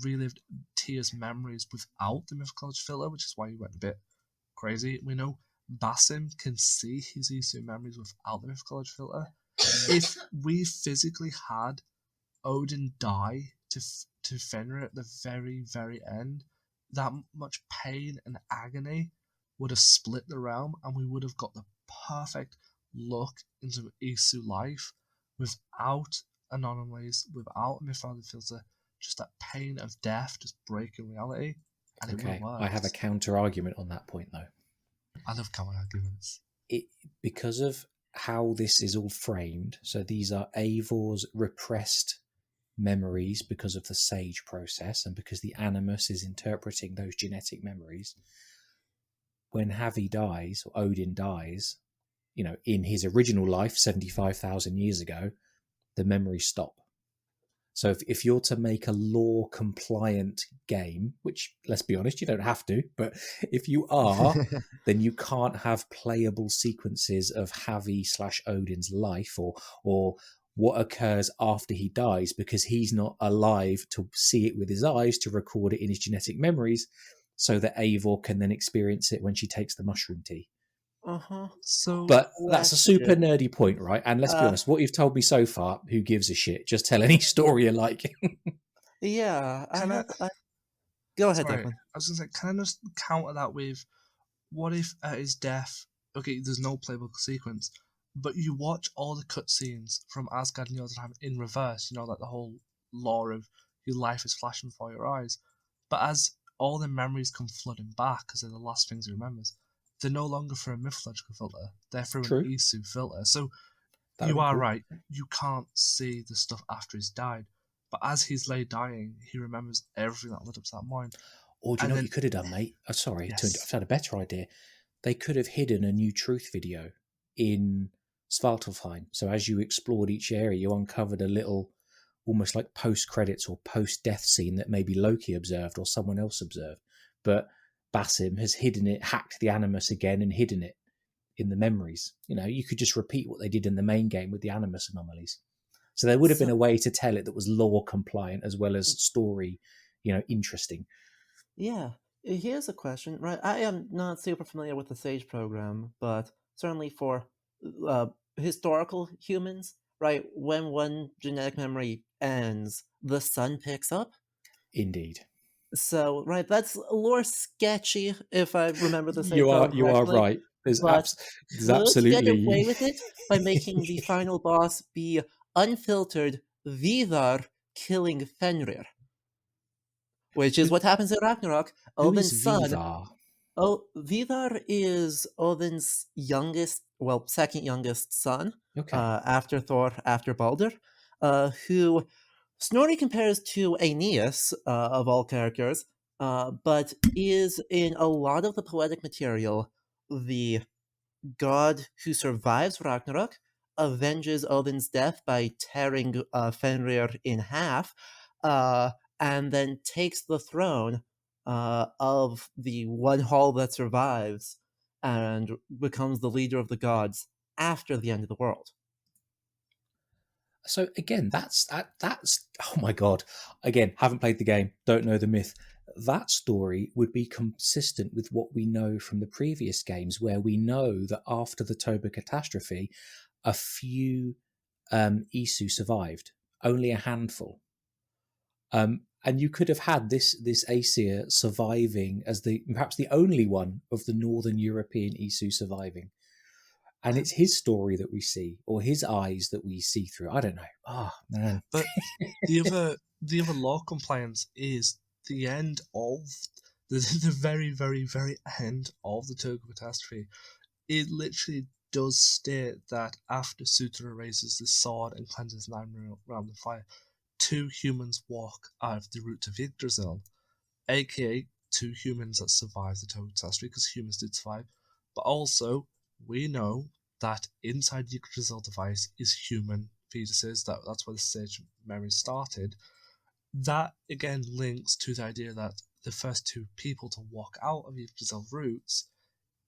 relived Tyr's memories without the mythology filter, which is why he went a bit crazy. We know Basim can see his Isu memories without the mythology filter. If we physically had Odin die to Fenrir at the very, very end, that much pain and agony would have split the realm, and we would have got the perfect look into Isu life without anomalies, without a mythology filter, just that pain of death just breaking reality, and it would have worked. I have a counter argument on that point, though. I love counter arguments. because of how this is all framed, so these are Eivor's repressed memories because of the sage process and because the animus is interpreting those genetic memories. When Havi dies, or Odin dies, in his original life 75,000 years ago, the memories stop. So if you're to make a law compliant game, which, let's be honest, you don't have to, but if you are, then you can't have playable sequences of Havi/Odin's life or what occurs after he dies, because he's not alive to see it with his eyes, to record it in his genetic memories, so that Eivor can then experience it when she takes the mushroom tea. Uh-huh. So But that's a super Question. nerdy point, right? And let's be honest, what you've told me so far, who gives a shit? Just tell any story you like. Yeah, can I? Go ahead, Sorry, Declan. I was gonna say, can I just counter that with, what if at his death, okay, there's no playable sequence, but you watch all the cutscenes from Asgard and Jotunheim in reverse, like the whole law of your life is flashing before your eyes. But as all the memories come flooding back, because they're the last things he remembers, they're no longer through a mythological filter, they're through an True. Isu filter. So That would you be are cool. right, you can't see the stuff after he's died. But as he's lay dying, he remembers everything that led up to that point. Or do you And know what then, you could have done, mate? Sorry, I've yes. had a better idea. They could have hidden a new truth video in Svartalfheim. So as you explored each area, you uncovered a little, almost like post-credits or post-death scene that maybe Loki observed or someone else observed. But Basim has hidden it, hacked the animus again and hidden it in the memories. You could just repeat what they did in the main game with the animus anomalies. So there would have been So, a way to tell it that was law compliant as well as story, interesting. yeah, here's a question, right? I am not super familiar with the Sage program, but certainly for uh, historical humans, right, when one genetic memory ends, the sun picks up. Indeed. So, right, that's a lore sketchy, if I remember the Sage You are program you are correctly, right. There's but there's could get away absolutely with it by making the final boss be unfiltered Vidar killing Fenrir, which is who, what happens in Ragnarok. who is Odin's son. Vivar? Oh, Vidar is Odin's second youngest son, Okay. after Thor, after Balder, who Snorri compares to Aeneas, of all characters, but is in a lot of the poetic material the god who survives Ragnarok, avenges Odin's death by tearing Fenrir in half, uh, and then takes the throne of the one hall that survives and becomes the leader of the gods after the end of the world. So again, that's oh my god. Again, haven't played the game, don't know the myth. That story would be consistent with what we know from the previous games, where we know that after the Toba catastrophe, a few Isu survived, only a handful. And you could have had this Aesir surviving as perhaps the only one of the Northern European Isu surviving. And it's his story that we see, or his eyes that we see through. I don't know. Oh man. But the other law compliance is the end of the very, very, very end of the Turbo catastrophe. It literally does state that after Sutra raises the sword and cleanses nine round the fire, two humans walk out of the route of Yggdrasil, aka two humans that survived the Turbo catastrophe, because humans did survive. But also, we know that inside the Yggdrasil device is human fetuses. That's where the stage memory started. That again links to the idea that the first two people to walk out of Yggdrasil roots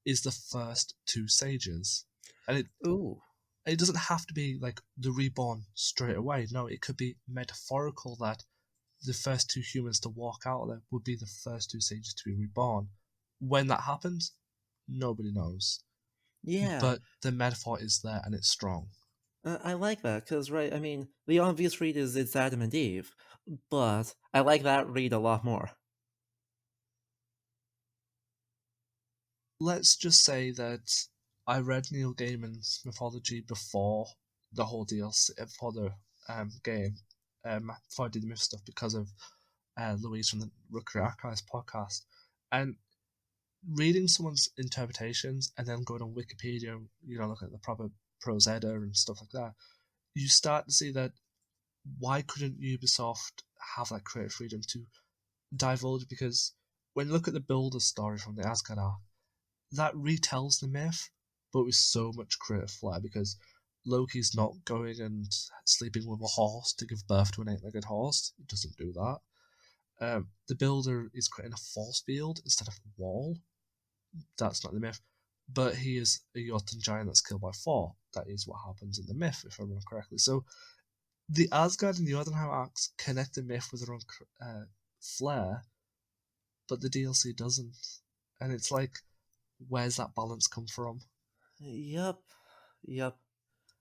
is the first two sages, and Ooh. it doesn't have to be like the reborn straight away. No, it could be metaphorical that the first two humans to walk out of there would be the first two sages to be reborn. When that happens, nobody knows. Yeah, But the metaphor is there and it's strong. I like that because, right, I mean, the obvious read is it's Adam and Eve, but I like that read a lot more. Let's just say that I read Neil Gaiman's mythology before the whole DLC, before the game, before I did the myth stuff because of Louise from the Rookery Archives podcast. And reading someone's interpretations and then going on Wikipedia, look at the proper prose edda and stuff like that, you start to see that why couldn't Ubisoft have that creative freedom to divulge? Because when you look at the Builder story from the Asgard arc, that retells the myth, but with so much creative flair, because Loki's not going and sleeping with a horse to give birth to an eight-legged horse. He doesn't do that. The Builder is creating a force field instead of a wall. That's not the myth. But he is a Jotun giant that's killed by Thor. That is what happens in the myth, if I remember correctly. So the Asgard and the Jotunheim arcs connect the myth with their own flair, but the DLC doesn't. And it's like, where's that balance come from? Yep.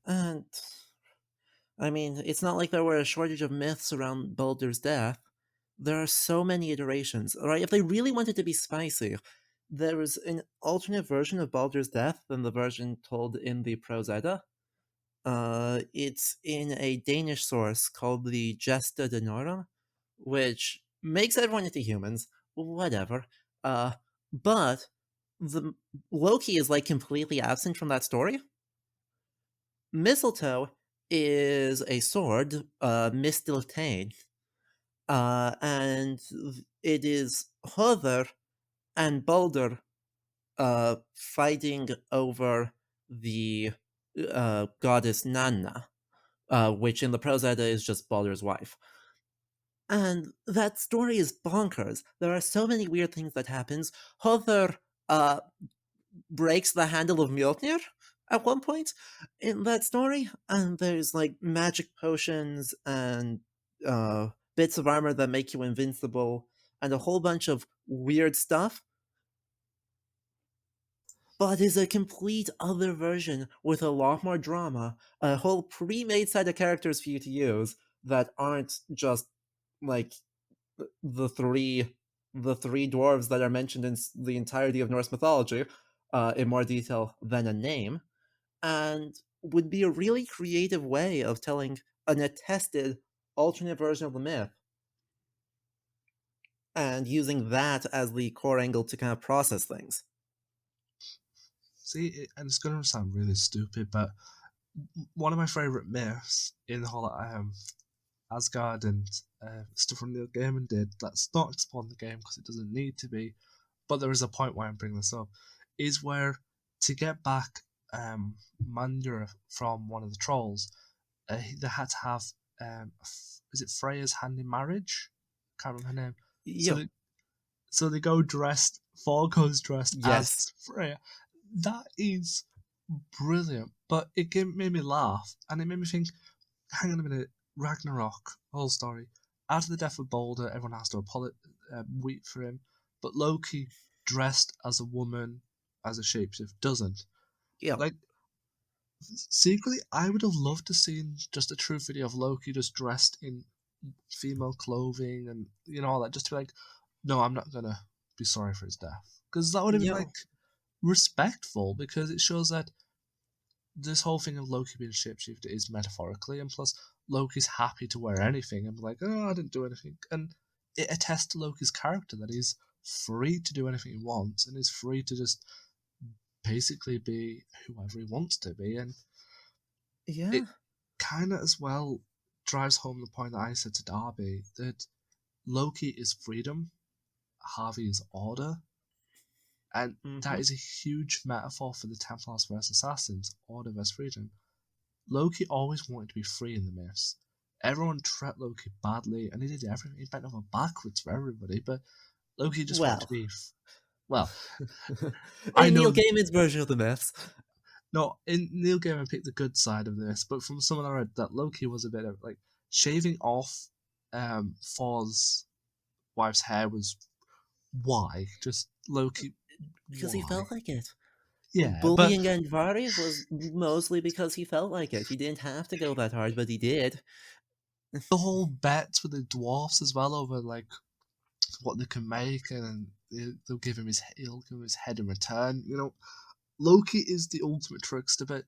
And I mean, it's not like there were a shortage of myths around Baldur's death. There are so many iterations. Alright, if they really wanted to be spicy, there was an alternate version of Baldur's death than the version told in the Prose Edda. It's in a Danish source called the Gesta Denora, which makes everyone into humans. Whatever. But the Loki is like completely absent from that story. Mistletoe is a sword, Mistiltein, and it is Hother and Balder fighting over the goddess Nanna, which in the Prose Edda is just Balder's wife. And that story is bonkers. There are so many weird things that happens. Hother breaks the handle of Mjolnir at one point in that story, and there's like magic potions and bits of armor that make you invincible, and a whole bunch of weird stuff. But is a complete other version with a lot more drama, a whole pre-made set of characters for you to use that aren't just like the three dwarves that are mentioned in the entirety of Norse mythology in more detail than a name, and would be a really creative way of telling an attested alternate version of the myth and using that as the core angle to kind of process things. See, and it's going to sound really stupid, but one of my favourite myths in the whole Asgard and stuff from Neil Gaiman did, that's not explored in the game because it doesn't need to be, but there is a point why I'm bringing this up, is where to get back Mandur from one of the trolls, they had to have, is it Freya's hand in marriage? Can't remember her name. Yep. So they go dressed, Thor goes dressed Yes. as Freya. That is brilliant, but it made me laugh, and it made me think, hang on a minute, Ragnarok, whole story. After the death of Balder, everyone has to weep for him, but Loki, dressed as a woman, as a shapeshift, doesn't. Yep. Like, secretly, I would have loved to see just a true video of Loki just dressed in female clothing and all that, just to be like, no, I'm not gonna be sorry for his death, because that would have been like respectful, because it shows that this whole thing of Loki being a shapeshifter is metaphorically, and plus Loki's happy to wear anything and be like, oh, I didn't do anything, and it attests to Loki's character that he's free to do anything he wants and is free to just basically be whoever he wants to be, and it kind of as well drives home the point that I said to Darby, that Loki is freedom, Harvey is order. And that is a huge metaphor for the Templars versus Assassins, order versus freedom. Loki always wanted to be free in the myths. Everyone treated Loki badly, and he did everything. He bent over backwards for everybody, but Loki just wanted to be... in Neil Gaiman's version of the myths. No, in Neil Gaiman picked the good side of this, but from someone I read, that Loki was a bit of, like, shaving off Thor's wife's hair was... Why? Just Loki... Because he felt like it. Yeah, bullying Andvari was mostly because he felt like it. He didn't have to go that hard, but he did. The whole bets with the dwarfs as well over like what they can make, and he'll give him his head in return. Loki is the ultimate trickster, but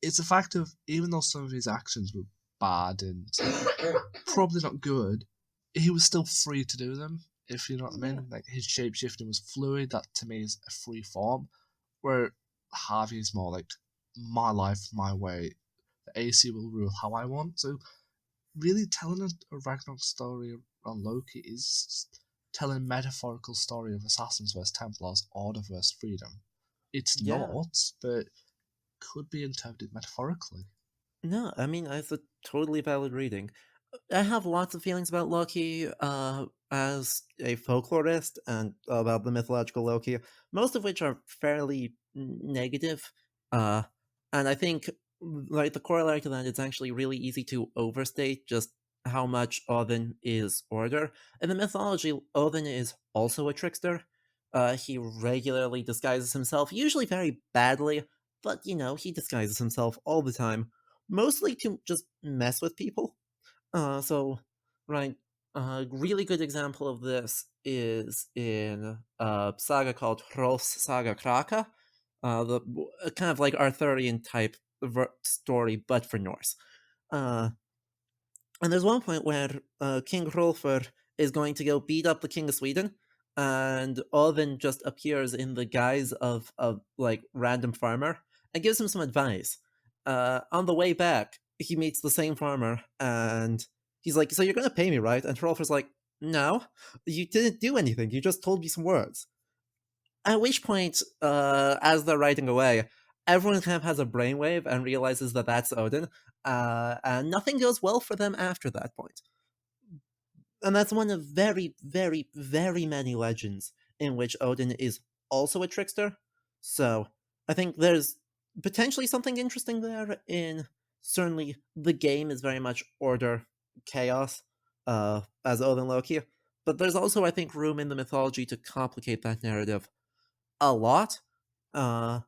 it's a fact of, even though some of his actions were bad and probably not good, he was still free to do them. if you know what I Yeah. mean. Like his shape shifting was fluid. That to me is a free form, where Harvey's more like my life, my way. The AC will rule how I want. So really, telling a Ragnarok story on Loki is telling a metaphorical story of assassins versus Templars, order versus freedom. It's Yeah. not, but could be interpreted metaphorically. No, I mean, it's a totally valid reading. I have lots of feelings about Loki as a folklorist and about the mythological Loki, most of which are fairly negative. Uh, and I think, like, the corollary to that, it's actually really easy to overstate just how much Odin is order. In the mythology, Odin is also a trickster. He regularly disguises himself, usually very badly, but he disguises himself all the time, mostly to just mess with people. So, right, a really good example of this is in a saga called Hrolf's Saga Kraka, the kind of like Arthurian type story, but for Norse. Uh, and there's one point where King Hrolfr is going to go beat up the King of Sweden, and Odin just appears in the guise of a like random farmer and gives him some advice. On the way back, he meets the same farmer, and he's like, "So you're going to pay me, right?" And Hrolfr's like, "No, you didn't do anything. You just told me some words." At which point, as they're riding away, everyone kind of has a brainwave and realizes that that's Odin, and nothing goes well for them after that point. And that's one of very, very, very many legends in which Odin is also a trickster. So I think there's potentially something interesting there. In certainly the game is very much order chaos, as Odin Loki, but there's also I think room in the mythology to complicate that narrative a lot, uh,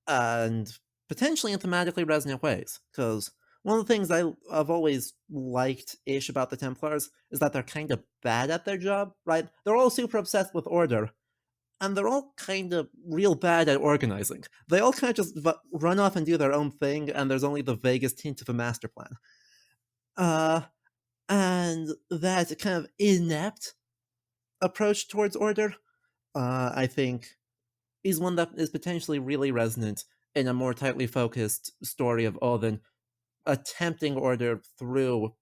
and potentially in thematically resonant ways. Because one of the things I've always liked ish about the Templars is that they're kind of bad at their job, right? They're all super obsessed with order, and they're all kind of real bad at organizing. They all kind of just run off and do their own thing, and there's only the vaguest hint of a master plan. Uh, and that kind of inept approach towards order, I think, is one that is potentially really resonant in a more tightly focused story of Odin attempting order through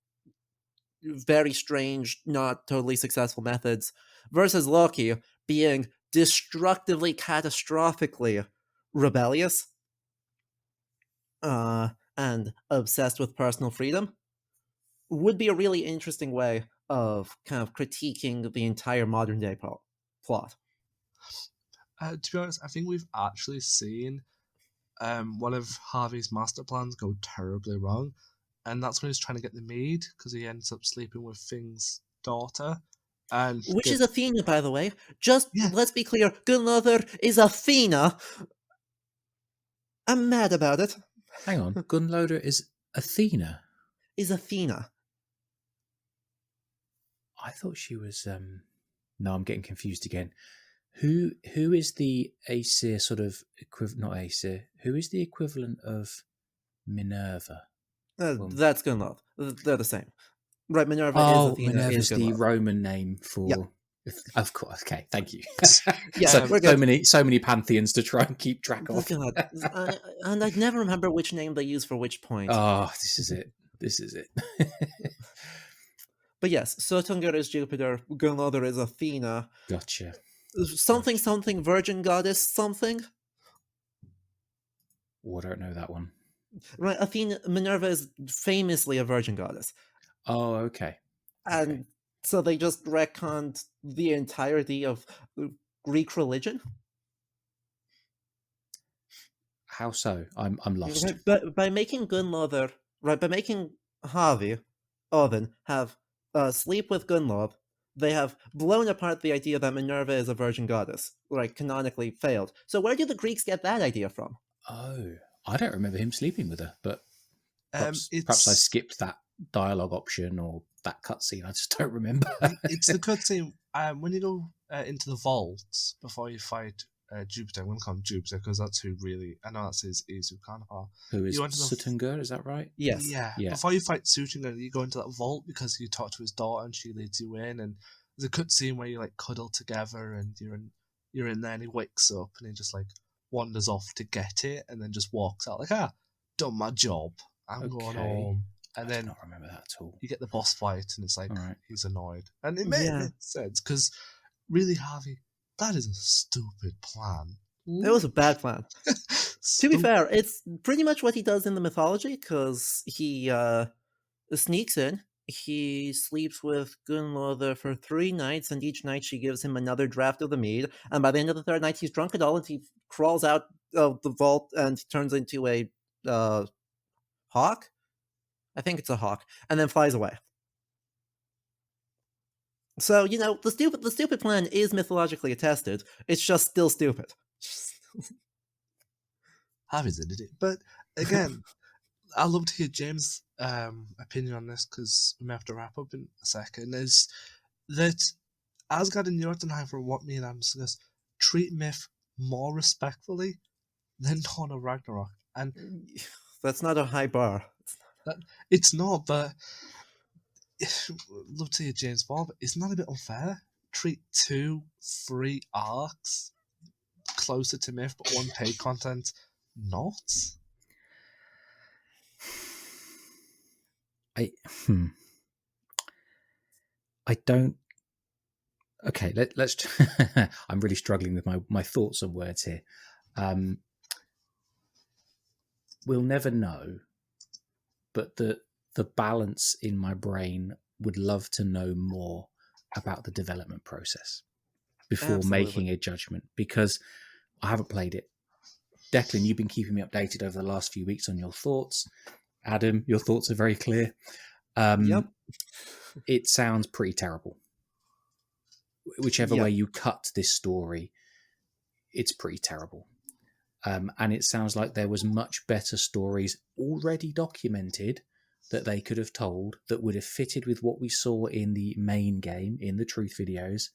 very strange, not totally successful methods, versus Loki being destructively, catastrophically rebellious, and obsessed with personal freedom, would be a really interesting way of kind of critiquing the entire modern day plot. To be honest, I think we've actually seen one of Harvey's master plans go terribly wrong, and that's when he's trying to get the maid because he ends up sleeping with Thing's daughter, and Which get is Athena, by the way. Just yeah. let's be clear, Gunnlother is Athena. I'm mad about it. Hang on, Gunloader is Athena. Is Athena. I thought she was. No, I'm getting confused again. Who is the Aesir sort of equivalent? Not Aesir. Who is the equivalent of Minerva? That's Gunnlod. They're the same. Right, Minerva is Oh, Athena, is Minerva's the Gunnlod. Roman name Yeah. for. Of course. Okay, thank you. Yeah, we're So good. many pantheons to try and keep track of. God. And I never remember which name they use for which point. Oh, this is it. This is it. But yes, Sotungr is Jupiter, Gunnlother is Athena. Gotcha. Something, something, virgin goddess, something. Oh, I don't know that one. Right, Athena, Minerva is famously a virgin goddess. Oh, okay. And so they just retconned the entirety of Greek religion. How so? I'm lost. Right, but by making Gunnlother, right, by making Harvey, Odin, have sleep with Gunnlod, they have blown apart the idea that Minerva is a virgin goddess, like canonically failed. So where did the Greeks get that idea from? Oh, I don't remember him sleeping with her, but perhaps I It's skipped that dialogue option or that cutscene. I just don't remember. it's the cutscene when you go into the vaults before you fight Jupiter. I'm going to call him Jupiter because that's who really I know that's his Izu counterpart. Who is You went to the Sutungur? Is that right? Yes. yeah. Yeah. Before you fight Sutunga, you go into that vault because you talk to his daughter and she leads you in, and there's a cutscene where you like cuddle together and you're in there and he wakes up and he just like wanders off to get it and then just walks out like, done my job. I'm going Okay. home. And I do then not remember that at all. you get the boss fight and it's like All right. he's annoyed. And it Yeah. makes sense because really, Harvey, that is a stupid plan. It was a bad plan. To be Stupid. fair, it's pretty much what he does in the mythology, because he sneaks in, he sleeps with Gunnlother for 3 nights, and each night she gives him another draft of the mead, and by the end of the third night he's drunk it all, and he crawls out of the vault and turns into a hawk? I think it's a hawk, and then flies away. So, the stupid plan is mythologically attested, it's just still stupid. Harvey's an idiot. But again, I'd love to hear James' opinion on this because we may have to wrap up in a second. Is that Asgard and Jotunheim, for what me and Adam discussed, treat myth more respectfully than Dawn of Ragnarok, and That's not a high bar. that it's not. But love to hear James' Bond. But isn't that a bit unfair? Treat 2-3 arcs closer to myth, but one paid content not. I don't. Okay, let's. I'm really struggling with my thoughts and words here. We'll never know, but the balance in my brain would love to know more about the development process before Absolutely. making a judgment, because I haven't played it. Declan, you've been keeping me updated over the last few weeks on your thoughts. Adam, your thoughts are very clear. Yep. It sounds pretty terrible. Whichever way you cut this story, it's pretty terrible. And it sounds like there was much better stories already documented that they could have told that would have fitted with what we saw in the main game, in the truth videos,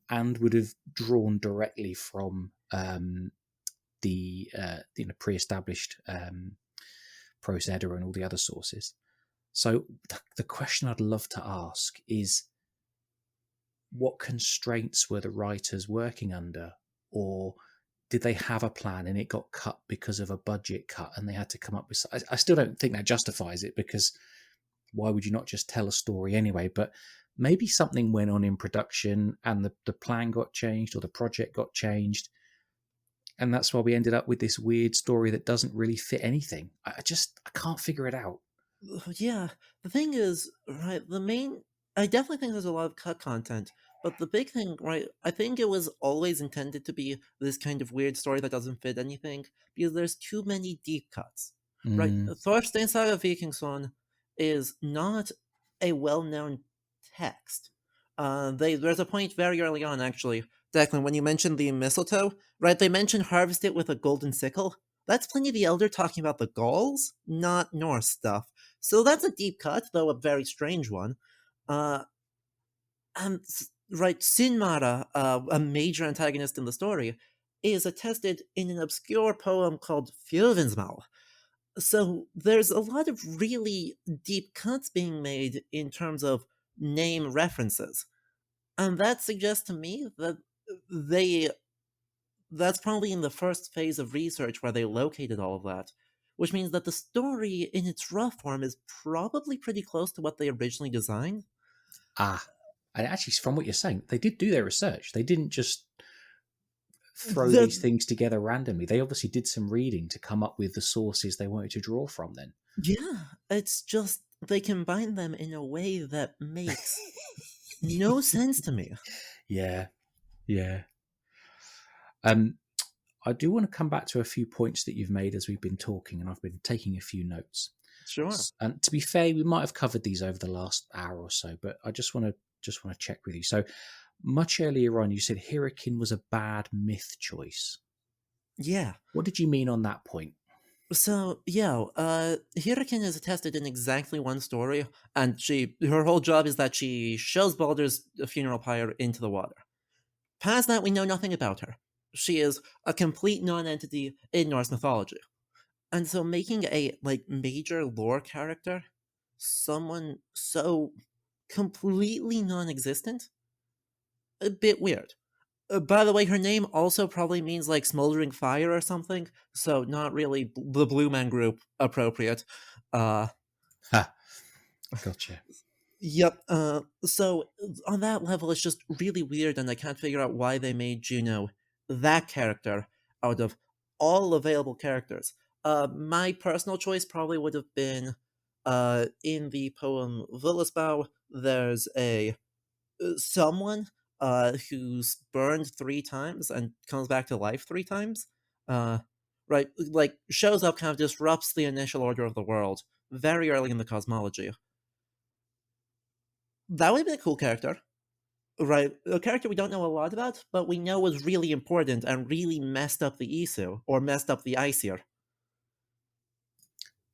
and would have drawn directly from the pre-established Prose Edda and all the other sources. So the question I'd love to ask is, what constraints were the writers working under? Or did they have a plan and it got cut because of a budget cut and they had to come up with... I still don't think that justifies it, because why would you not just tell a story anyway? But maybe something went on in production and the plan got changed or the project got changed. And that's why we ended up with this weird story that doesn't really fit anything. I can't figure it out. Yeah, the thing is, right, I definitely think there's a lot of cut content, but the big thing, right, I think it was always intended to be this kind of weird story that doesn't fit anything, because there's too many deep cuts. Right, Thorstein Saga Vikingsson is not a well-known text. There's a point very early on, actually, Declan, when you mentioned the mistletoe, right, they mention harvest it with a golden sickle. That's Pliny the Elder talking about the Gauls, not Norse stuff. So that's a deep cut, though a very strange one. And right, Sinmara, a major antagonist in the story, is attested in an obscure poem called Fjövinsmal. So there's a lot of really deep cuts being made in terms of name references. And that suggests to me that that's probably in the first phase of research where they located all of that, which means that the story in its rough form is probably pretty close to what they originally designed. And actually, from what you're saying, they did do their research. They didn't just throw these things together randomly. They obviously did some reading to come up with the sources they wanted to draw from then. Yeah, it's just they combine them in a way that makes no sense to me. Yeah. I do want to come back to a few points that you've made as we've been talking, and I've been taking a few notes. Sure. And to be fair, we might have covered these over the last hour or so, but I just want to check with you. So much earlier on, you said Hyrrokin was a bad myth choice. Yeah. What did you mean on that point? So, yeah, Hyrrokin is attested in exactly one story, and her whole job is that she shoves Baldur's funeral pyre into the water. Past that, we know nothing about her. She is a complete non-entity in Norse mythology. And so making a, major lore character someone so completely non-existent a bit weird. By the way, her name also probably means like smoldering fire or something, so not really the Blue Man Group appropriate. Uh, Ha, gotcha. yep. So on that level, it's just really weird, and I can't figure out why they made Juno that character out of all available characters. My personal choice probably would have been, in the poem Villisbau, there's a someone who's burned 3 times and comes back to life 3 times. Uh, right, like shows up, kind of disrupts the initial order of the world very early in the cosmology. That would have been a cool character, right? A character we don't know a lot about, but we know was really important and really messed up the Isu, or messed up the Aesir.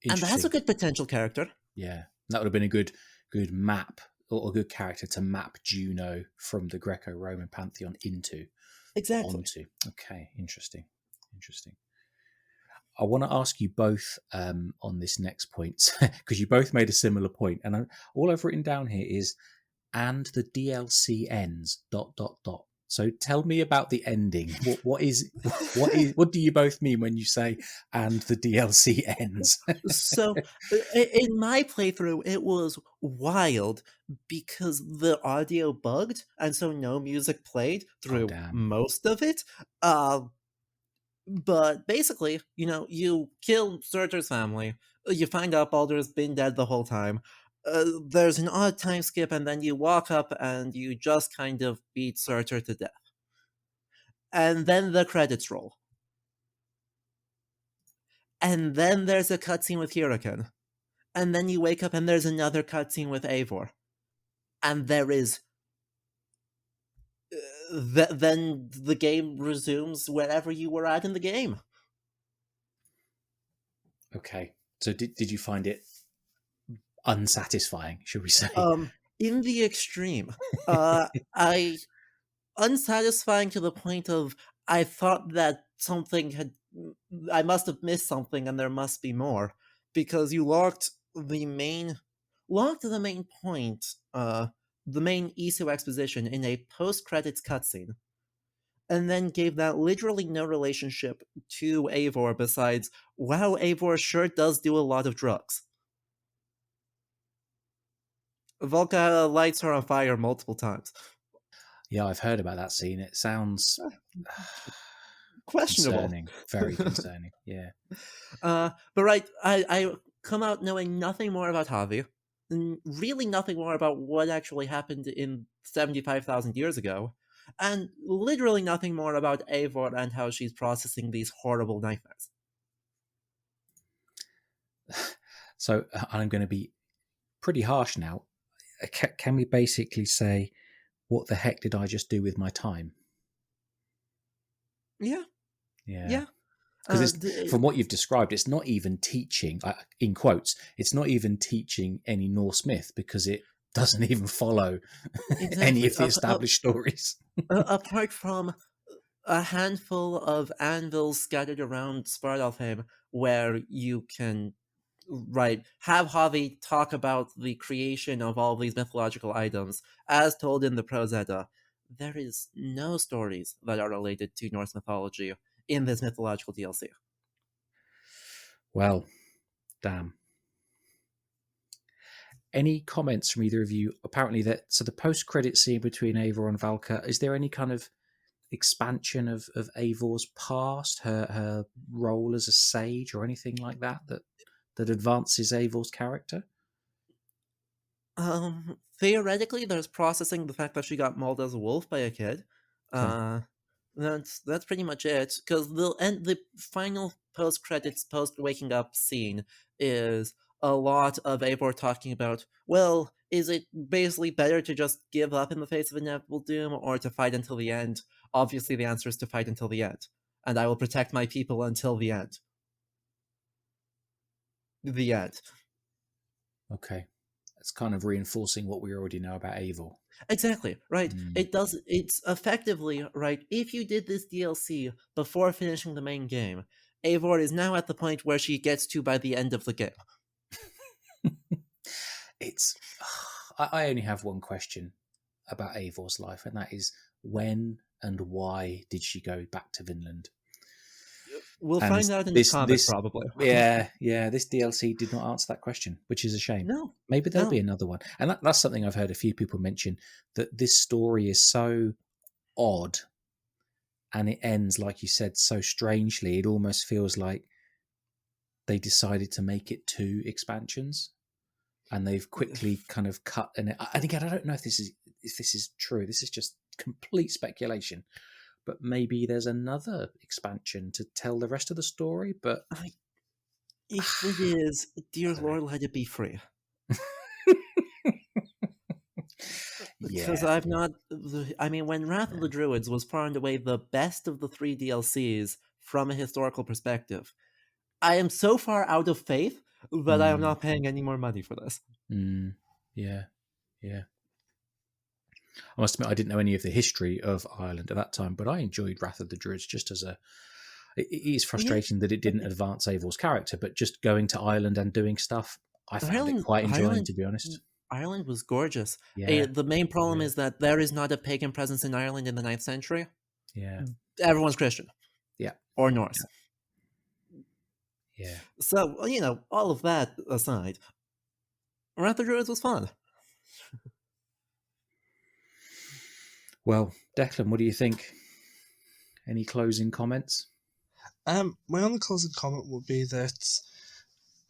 And that's a Interesting. good potential character. Yeah, that would have been a good map or a good character to map Juno from the Greco-Roman pantheon Exactly. onto. Okay, interesting. I want to ask you both on this next point because you both made a similar point, and all I've written down here is "and the DLC ends ... So tell me about the ending. What do you both mean when you say "and the DLC ends"? So, in my playthrough, it was wild because the audio bugged, and so no music played Oh through damn! most of it. Uh, but basically, you kill Surtur's family. You find out Baldur's been dead the whole time. There's an odd time skip, and then you walk up and you just kind of beat Surtur to death. And then the credits roll. And then there's a cutscene with Huracan. And then you wake up and there's another cutscene with Eivor. And there is. Then the game resumes wherever you were at in the game. Okay, so did you find it unsatisfying? Should we say? In the extreme. I unsatisfying to the point of I thought that something had. I must have missed something, and there must be more because you locked the main point, the main Isu exposition in a post-credits cutscene, and then gave that literally no relationship to Eivor besides, wow, Eivor sure does do a lot of drugs. Volca lights her on fire multiple times. Yeah, I've heard about that scene. It sounds Questionable. concerning, very concerning. Yeah. But right, I come out knowing nothing more about Javi, really nothing more about what actually happened in 75,000 years ago, and literally nothing more about Eivor and how she's processing these horrible nightmares. So I'm going to be pretty harsh now. Can we basically say, what the heck did I just do with my time? Yeah, Yeah. yeah. Because from what you've described, it's not even teaching, in quotes, it's not even teaching any Norse myth because it doesn't even follow any Exactly. of the established stories. Apart from a handful of anvils scattered around Svartalfheim where you can have Javi talk about the creation of all these mythological items as told in the Prose Edda. There is no stories that are related to Norse mythology in this mythological DLC. Well, damn. Any comments from either of you? Apparently, so the post-credit scene between Eivor and Valka, is there any kind of expansion of Eivor's past, her role as a sage, or anything like that advances Eivor's character? Theoretically, there's processing the fact that she got mauled as a wolf by a kid. Okay. That's pretty much it. Because the final post credits, post waking up scene is a lot of Eivor talking about, well, is it basically better to just give up in the face of inevitable doom or to fight until the end? Obviously, the answer is to fight until the end, and I will protect my people until the end. The end. Okay. It's kind of reinforcing what we already know about Eivor. Exactly, right. It's effectively, right, if you did this DLC before finishing the main game, Eivor is now at the point where she gets to by the end of the game. It's. I only have one question about Eivor's life, and that is, when and why did she go back to Vinland? We'll And find out in the comics, probably. this DLC did not answer that question, which is a shame. No. Maybe there'll No. be another one. And that's something I've heard a few people mention, that this story is so odd and it ends, like you said, so strangely. It almost feels like they decided to make it 2 expansions and they've quickly kind of cut. And again, I don't know if this is true. This is just complete speculation. But maybe there's another expansion to tell the rest of the story. But if it is, dear Lord, let it be free. Because I've not. I mean, when Wrath of the Druids was far and away the best of the 3 DLCs from a historical perspective, I am so far out of faith that I am not paying any more money for this. Yeah. I must admit, I didn't know any of the history of Ireland at that time, but I enjoyed Wrath of the Druids just as a. It is frustrating that it didn't advance Eivor's character, but just going to Ireland and doing stuff, I found it quite enjoying, to be honest. Ireland was gorgeous. Yeah. The main problem is that there is not a pagan presence in Ireland in the 9th century. Yeah. Everyone's Christian. Yeah. Or Norse. Yeah. So, all of that aside, Wrath of the Druids was fun. Well, Declan, what do you think? Any closing comments? My only closing comment would be that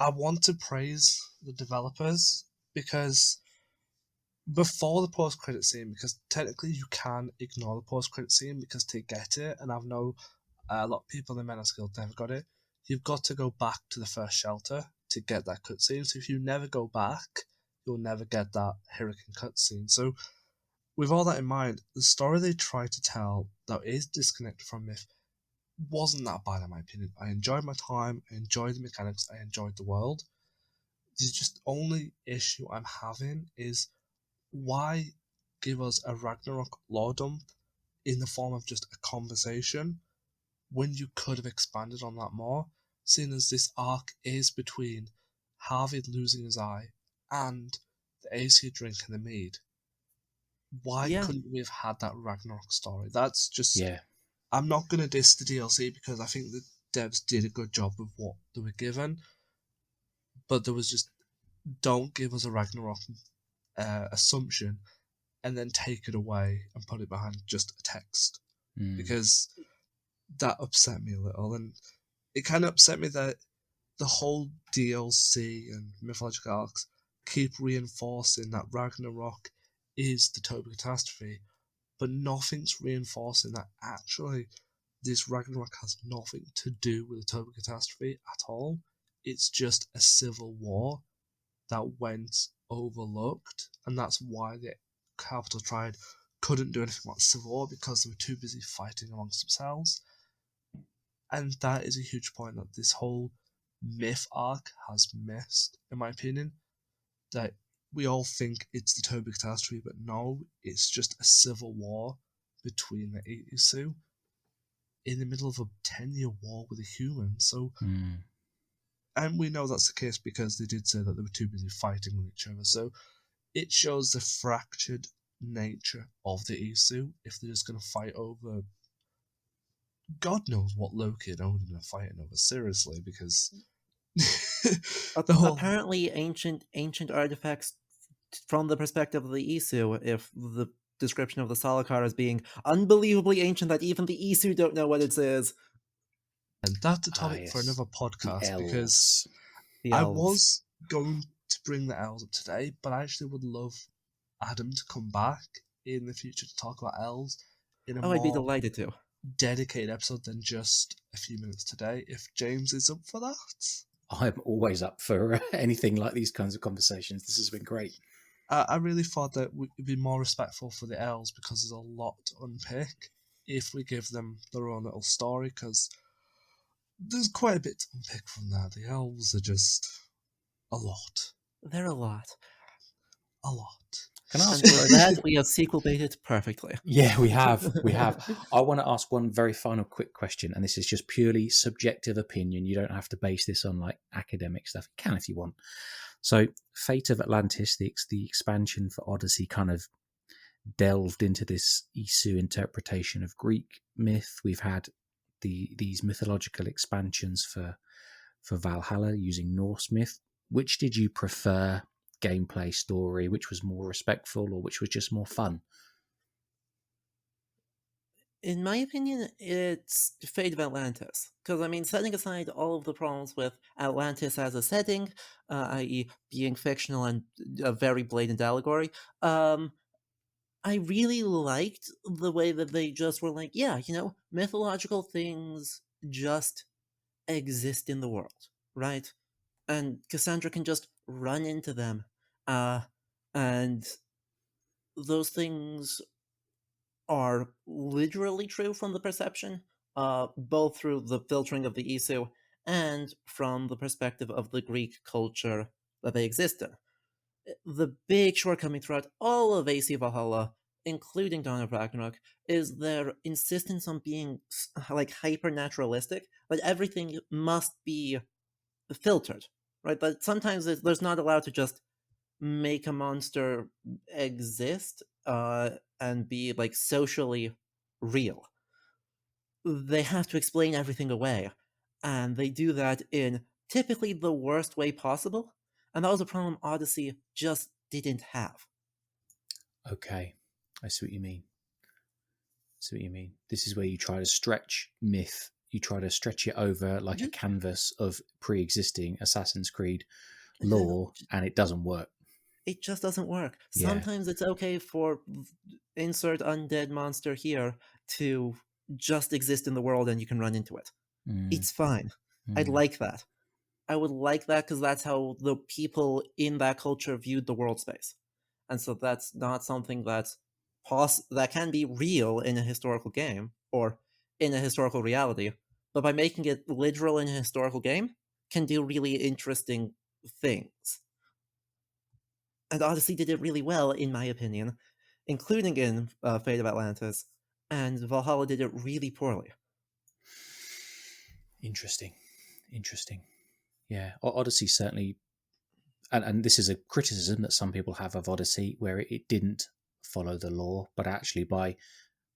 I want to praise the developers because before the post-credit scene, because technically you can ignore the post-credit scene because to get it, and I've known a lot of people in the Menace Guild never got it, you've got to go back to the first shelter to get that cutscene. So if you never go back, you'll never get that Hurricane cutscene. So with all that in mind, the story they try to tell that is disconnected from myth wasn't that bad in my opinion. I enjoyed my time, I enjoyed the mechanics, I enjoyed the world. The just only issue I'm having is why give us a Ragnarok lore dump in the form of just a conversation when you could have expanded on that more, seeing as this arc is between Harvey losing his eye and the AC drinking the mead. Why couldn't we have had that Ragnarok story? That's just... Yeah. I'm not going to diss the DLC because I think the devs did a good job with what they were given, but there was just... Don't give us a Ragnarok assumption and then take it away and put it behind just a text. Because that upset me a little, and it kind of upset me that the whole DLC and mythological arcs keep reinforcing that Ragnarok is the Toby catastrophe, but nothing's reinforcing that actually this Ragnarok has nothing to do with the Toby catastrophe at all. It's just a civil war that went overlooked, and that's why the Capital Triad couldn't do anything about the civil war because they were too busy fighting amongst themselves. And that is a huge point that this whole myth arc has missed, in my opinion. That we all think it's the Toby catastrophe, but no, it's just a civil war between the Isu in the middle of a 10-year war with the humans. So, and we know that's the case because they did say that they were too busy fighting with each other. So it shows the fractured nature of the Isu if they're just going to fight over God knows what Loki and Odin are fighting over, seriously, because apparently ancient artifacts from the perspective of the Isu, if the description of the Salakar as being unbelievably ancient that even the Isu don't know what it is. And that's a topic for another podcast, because I was going to bring the elves up today, but I actually would love Adam to come back in the future to talk about elves in a more I'd be delighted to. Dedicated episode than just a few minutes today, if James is up for that. I'm always up for anything like these kinds of conversations. This has been great. I really thought that we'd be more respectful for the elves because there's a lot to unpick if we give them their own little story, because there's quite a bit to unpick from that. The elves are just a lot. They're a lot. A lot. Can I ask and for that, we have sequel baited perfectly. Yeah, we have. I want to ask one very final quick question, and this is just purely subjective opinion. You don't have to base this on like academic stuff. You can if you want. So, Fate of Atlantis, the expansion for Odyssey, kind of delved into this Isu interpretation of Greek myth. We've had these mythological expansions for Valhalla using Norse myth. Which did you prefer, gameplay, story? Which was more respectful, or which was just more fun? In my opinion, it's Fate of Atlantis. Because, I mean, setting aside all of the problems with Atlantis as a setting, i.e., being fictional and a very blatant allegory, I really liked the way that they just were like, yeah, mythological things just exist in the world, right? And Cassandra can just run into them. And those things are literally true from the perception, both through the filtering of the Isu and from the perspective of the Greek culture that they exist in. The big shortcoming throughout all of AC Valhalla, including Dawn of Ragnarok, is their insistence on being like hyper naturalistic. Like everything must be filtered, right? But sometimes there's not allowed to just make a monster exist and be like socially real. They have to explain everything away, and they do that in typically the worst way possible. And that was a problem Odyssey just didn't have. Okay, I see what you mean. This is where you try to stretch myth. You try to stretch it over like a canvas of pre-existing Assassin's Creed lore, and it doesn't work. It just doesn't work. Yeah. Sometimes it's okay for insert undead monster here to just exist in the world and you can run into it. It's fine. I'd like that. I would like that because that's how the people in that culture viewed the world space. And so that's not something that can be real in a historical game or in a historical reality, but by making it literal in a historical game, can do really interesting things. And Odyssey did it really well, in my opinion, including in Fate of Atlantis, and Valhalla did it really poorly. Interesting. Yeah, Odyssey certainly, and this is a criticism that some people have of Odyssey, where it didn't follow the law, but actually by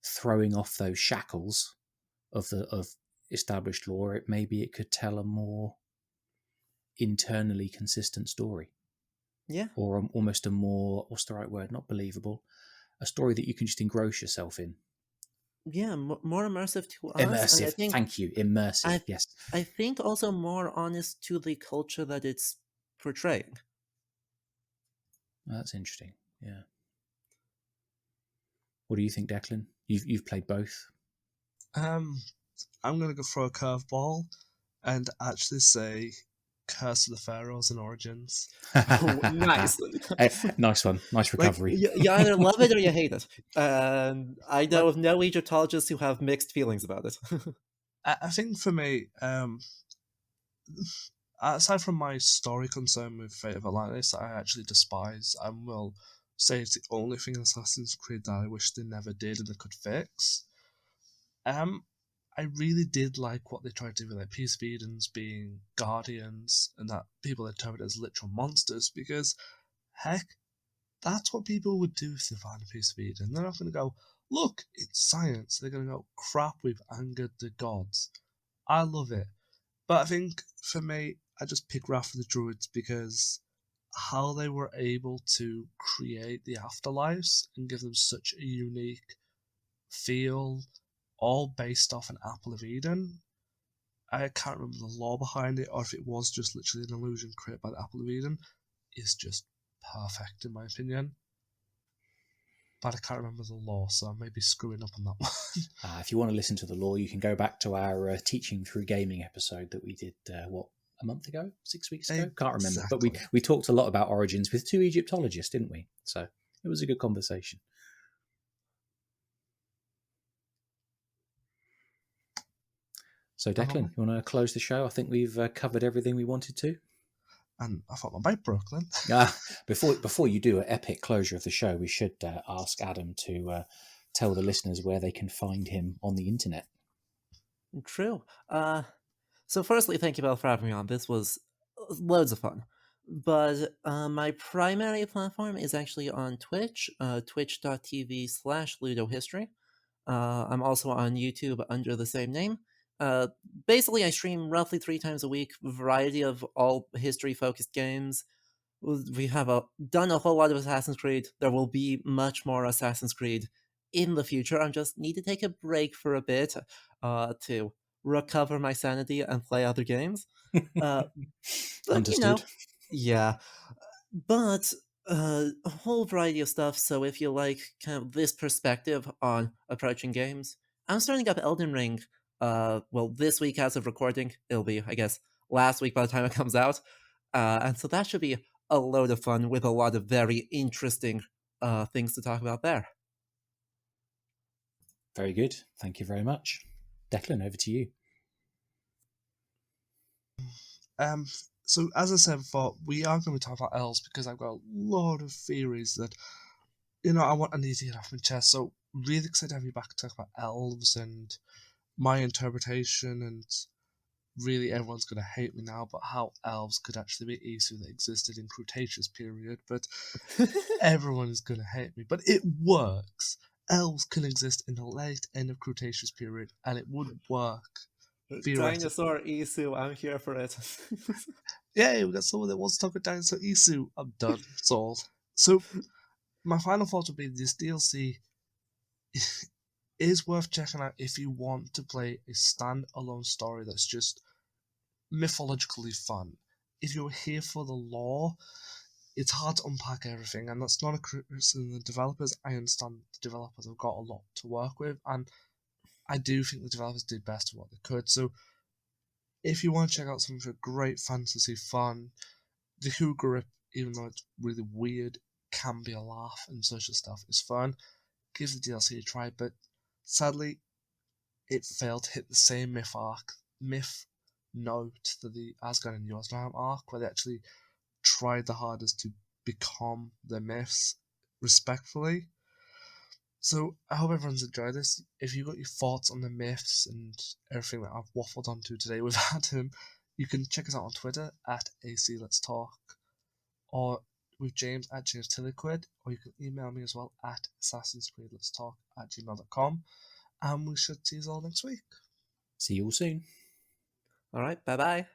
throwing off those shackles of established law, maybe it could tell a more internally consistent story. Yeah. Or almost a more, what's the right word? Not believable. A story that you can just engross yourself in. Yeah, more immersive to us. Immersive. And I think, Thank you. Immersive. Yes. I think also more honest to the culture that it's portraying. That's interesting. Yeah. What do you think, Declan? You've played both. I'm gonna go throw a curveball and actually say Curse of the Pharaohs in Origins. Oh, nice. Nice one. Nice recovery. Like, you either love it or you hate it. And I know of no Egyptologists who have mixed feelings about it. I think for me, aside from my story concern with Fate of Atlantis that I actually despise, I will say it's the only thing in Assassin's Creed that I wish they never did and they could fix. I really did like what they tried to do with like Peace of Edens being guardians and that people interpret as literal monsters because, heck, that's what people would do if they found a Peace of Eden. They're not going to go, look, it's science. They're going to go, crap, we've angered the gods. I love it. But I think for me, I just pick Wrath of the Druids because how they were able to create the afterlives and give them such a unique feel, all based off an Apple of Eden. I can't remember the lore behind it, or if it was just literally an illusion created by the Apple of Eden, is just perfect in my opinion. But I can't remember the lore, so I may be screwing up on that one. If you want to listen to the lore, you can go back to our Teaching Through Gaming episode that we did, a month ago? 6 weeks ago? Can't remember. Exactly. But we talked a lot about Origins with two Egyptologists, didn't we? So it was a good conversation. So Declan, you want to close the show? I think we've covered everything we wanted to. And I thought my bike broke then. Before you do an epic closure of the show, we should ask Adam to tell the listeners where they can find him on the internet. True. So firstly, thank you both for having me on. This was loads of fun. But my primary platform is actually on Twitch, twitch.tv/Ludohistory. I'm also on YouTube under the same name. Uh, Basically, I stream roughly 3 times a week, variety of all history-focused games. We have done a whole lot of Assassin's Creed. There will be much more Assassin's Creed in the future. I just need to take a break for a bit to recover my sanity and play other games. Uh, but Understood. yeah. But a whole variety of stuff. So if you like kind of this perspective on approaching games, I'm starting up Elden Ring. Well, this week as of recording, it'll be, I guess, last week by the time it comes out. And so that should be a load of fun with a lot of very interesting things to talk about there. Very good. Thank you very much. Declan, over to you. Um, so as I said before, we are going to talk about elves because I've got a lot of theories that I need to get off my chest. So really excited to have you back to talk about elves and my interpretation, and really everyone's going to hate me now, but how elves could actually be Isu that existed in Cretaceous period, but everyone is going to hate me. But it works. Elves can exist in the late end of Cretaceous period, and it would work. Dinosaur Isu, I'm here for it. Yay, we got someone that wants to talk about Dinosaur Isu. I'm done. Sold. So, my final thought would be this DLC is worth checking out if you want to play a standalone story that's just mythologically fun. If you're here for the lore, it's hard to unpack everything, and that's not a criticism of the developers. I understand the developers have got a lot to work with, and I do think the developers did best of what they could. So, if you want to check out some great fantasy fun, the Who Grip, even though it's really weird, can be a laugh and social stuff is fun. Give the DLC a try, but sadly, it failed to hit the same myth note that the Asgard and Jotunheim arc, where they actually tried the hardest to become the myths respectfully. So I hope everyone's enjoyed this. If you've got your thoughts on the myths and everything that I've waffled onto today with Adam, you can check us out on Twitter at AC Let's Talk, or with James at James Tilliquid, or you can email me as well at assassinscreedletstalk@gmail.com, and we should see you all next week. See you all soon. All right, bye bye.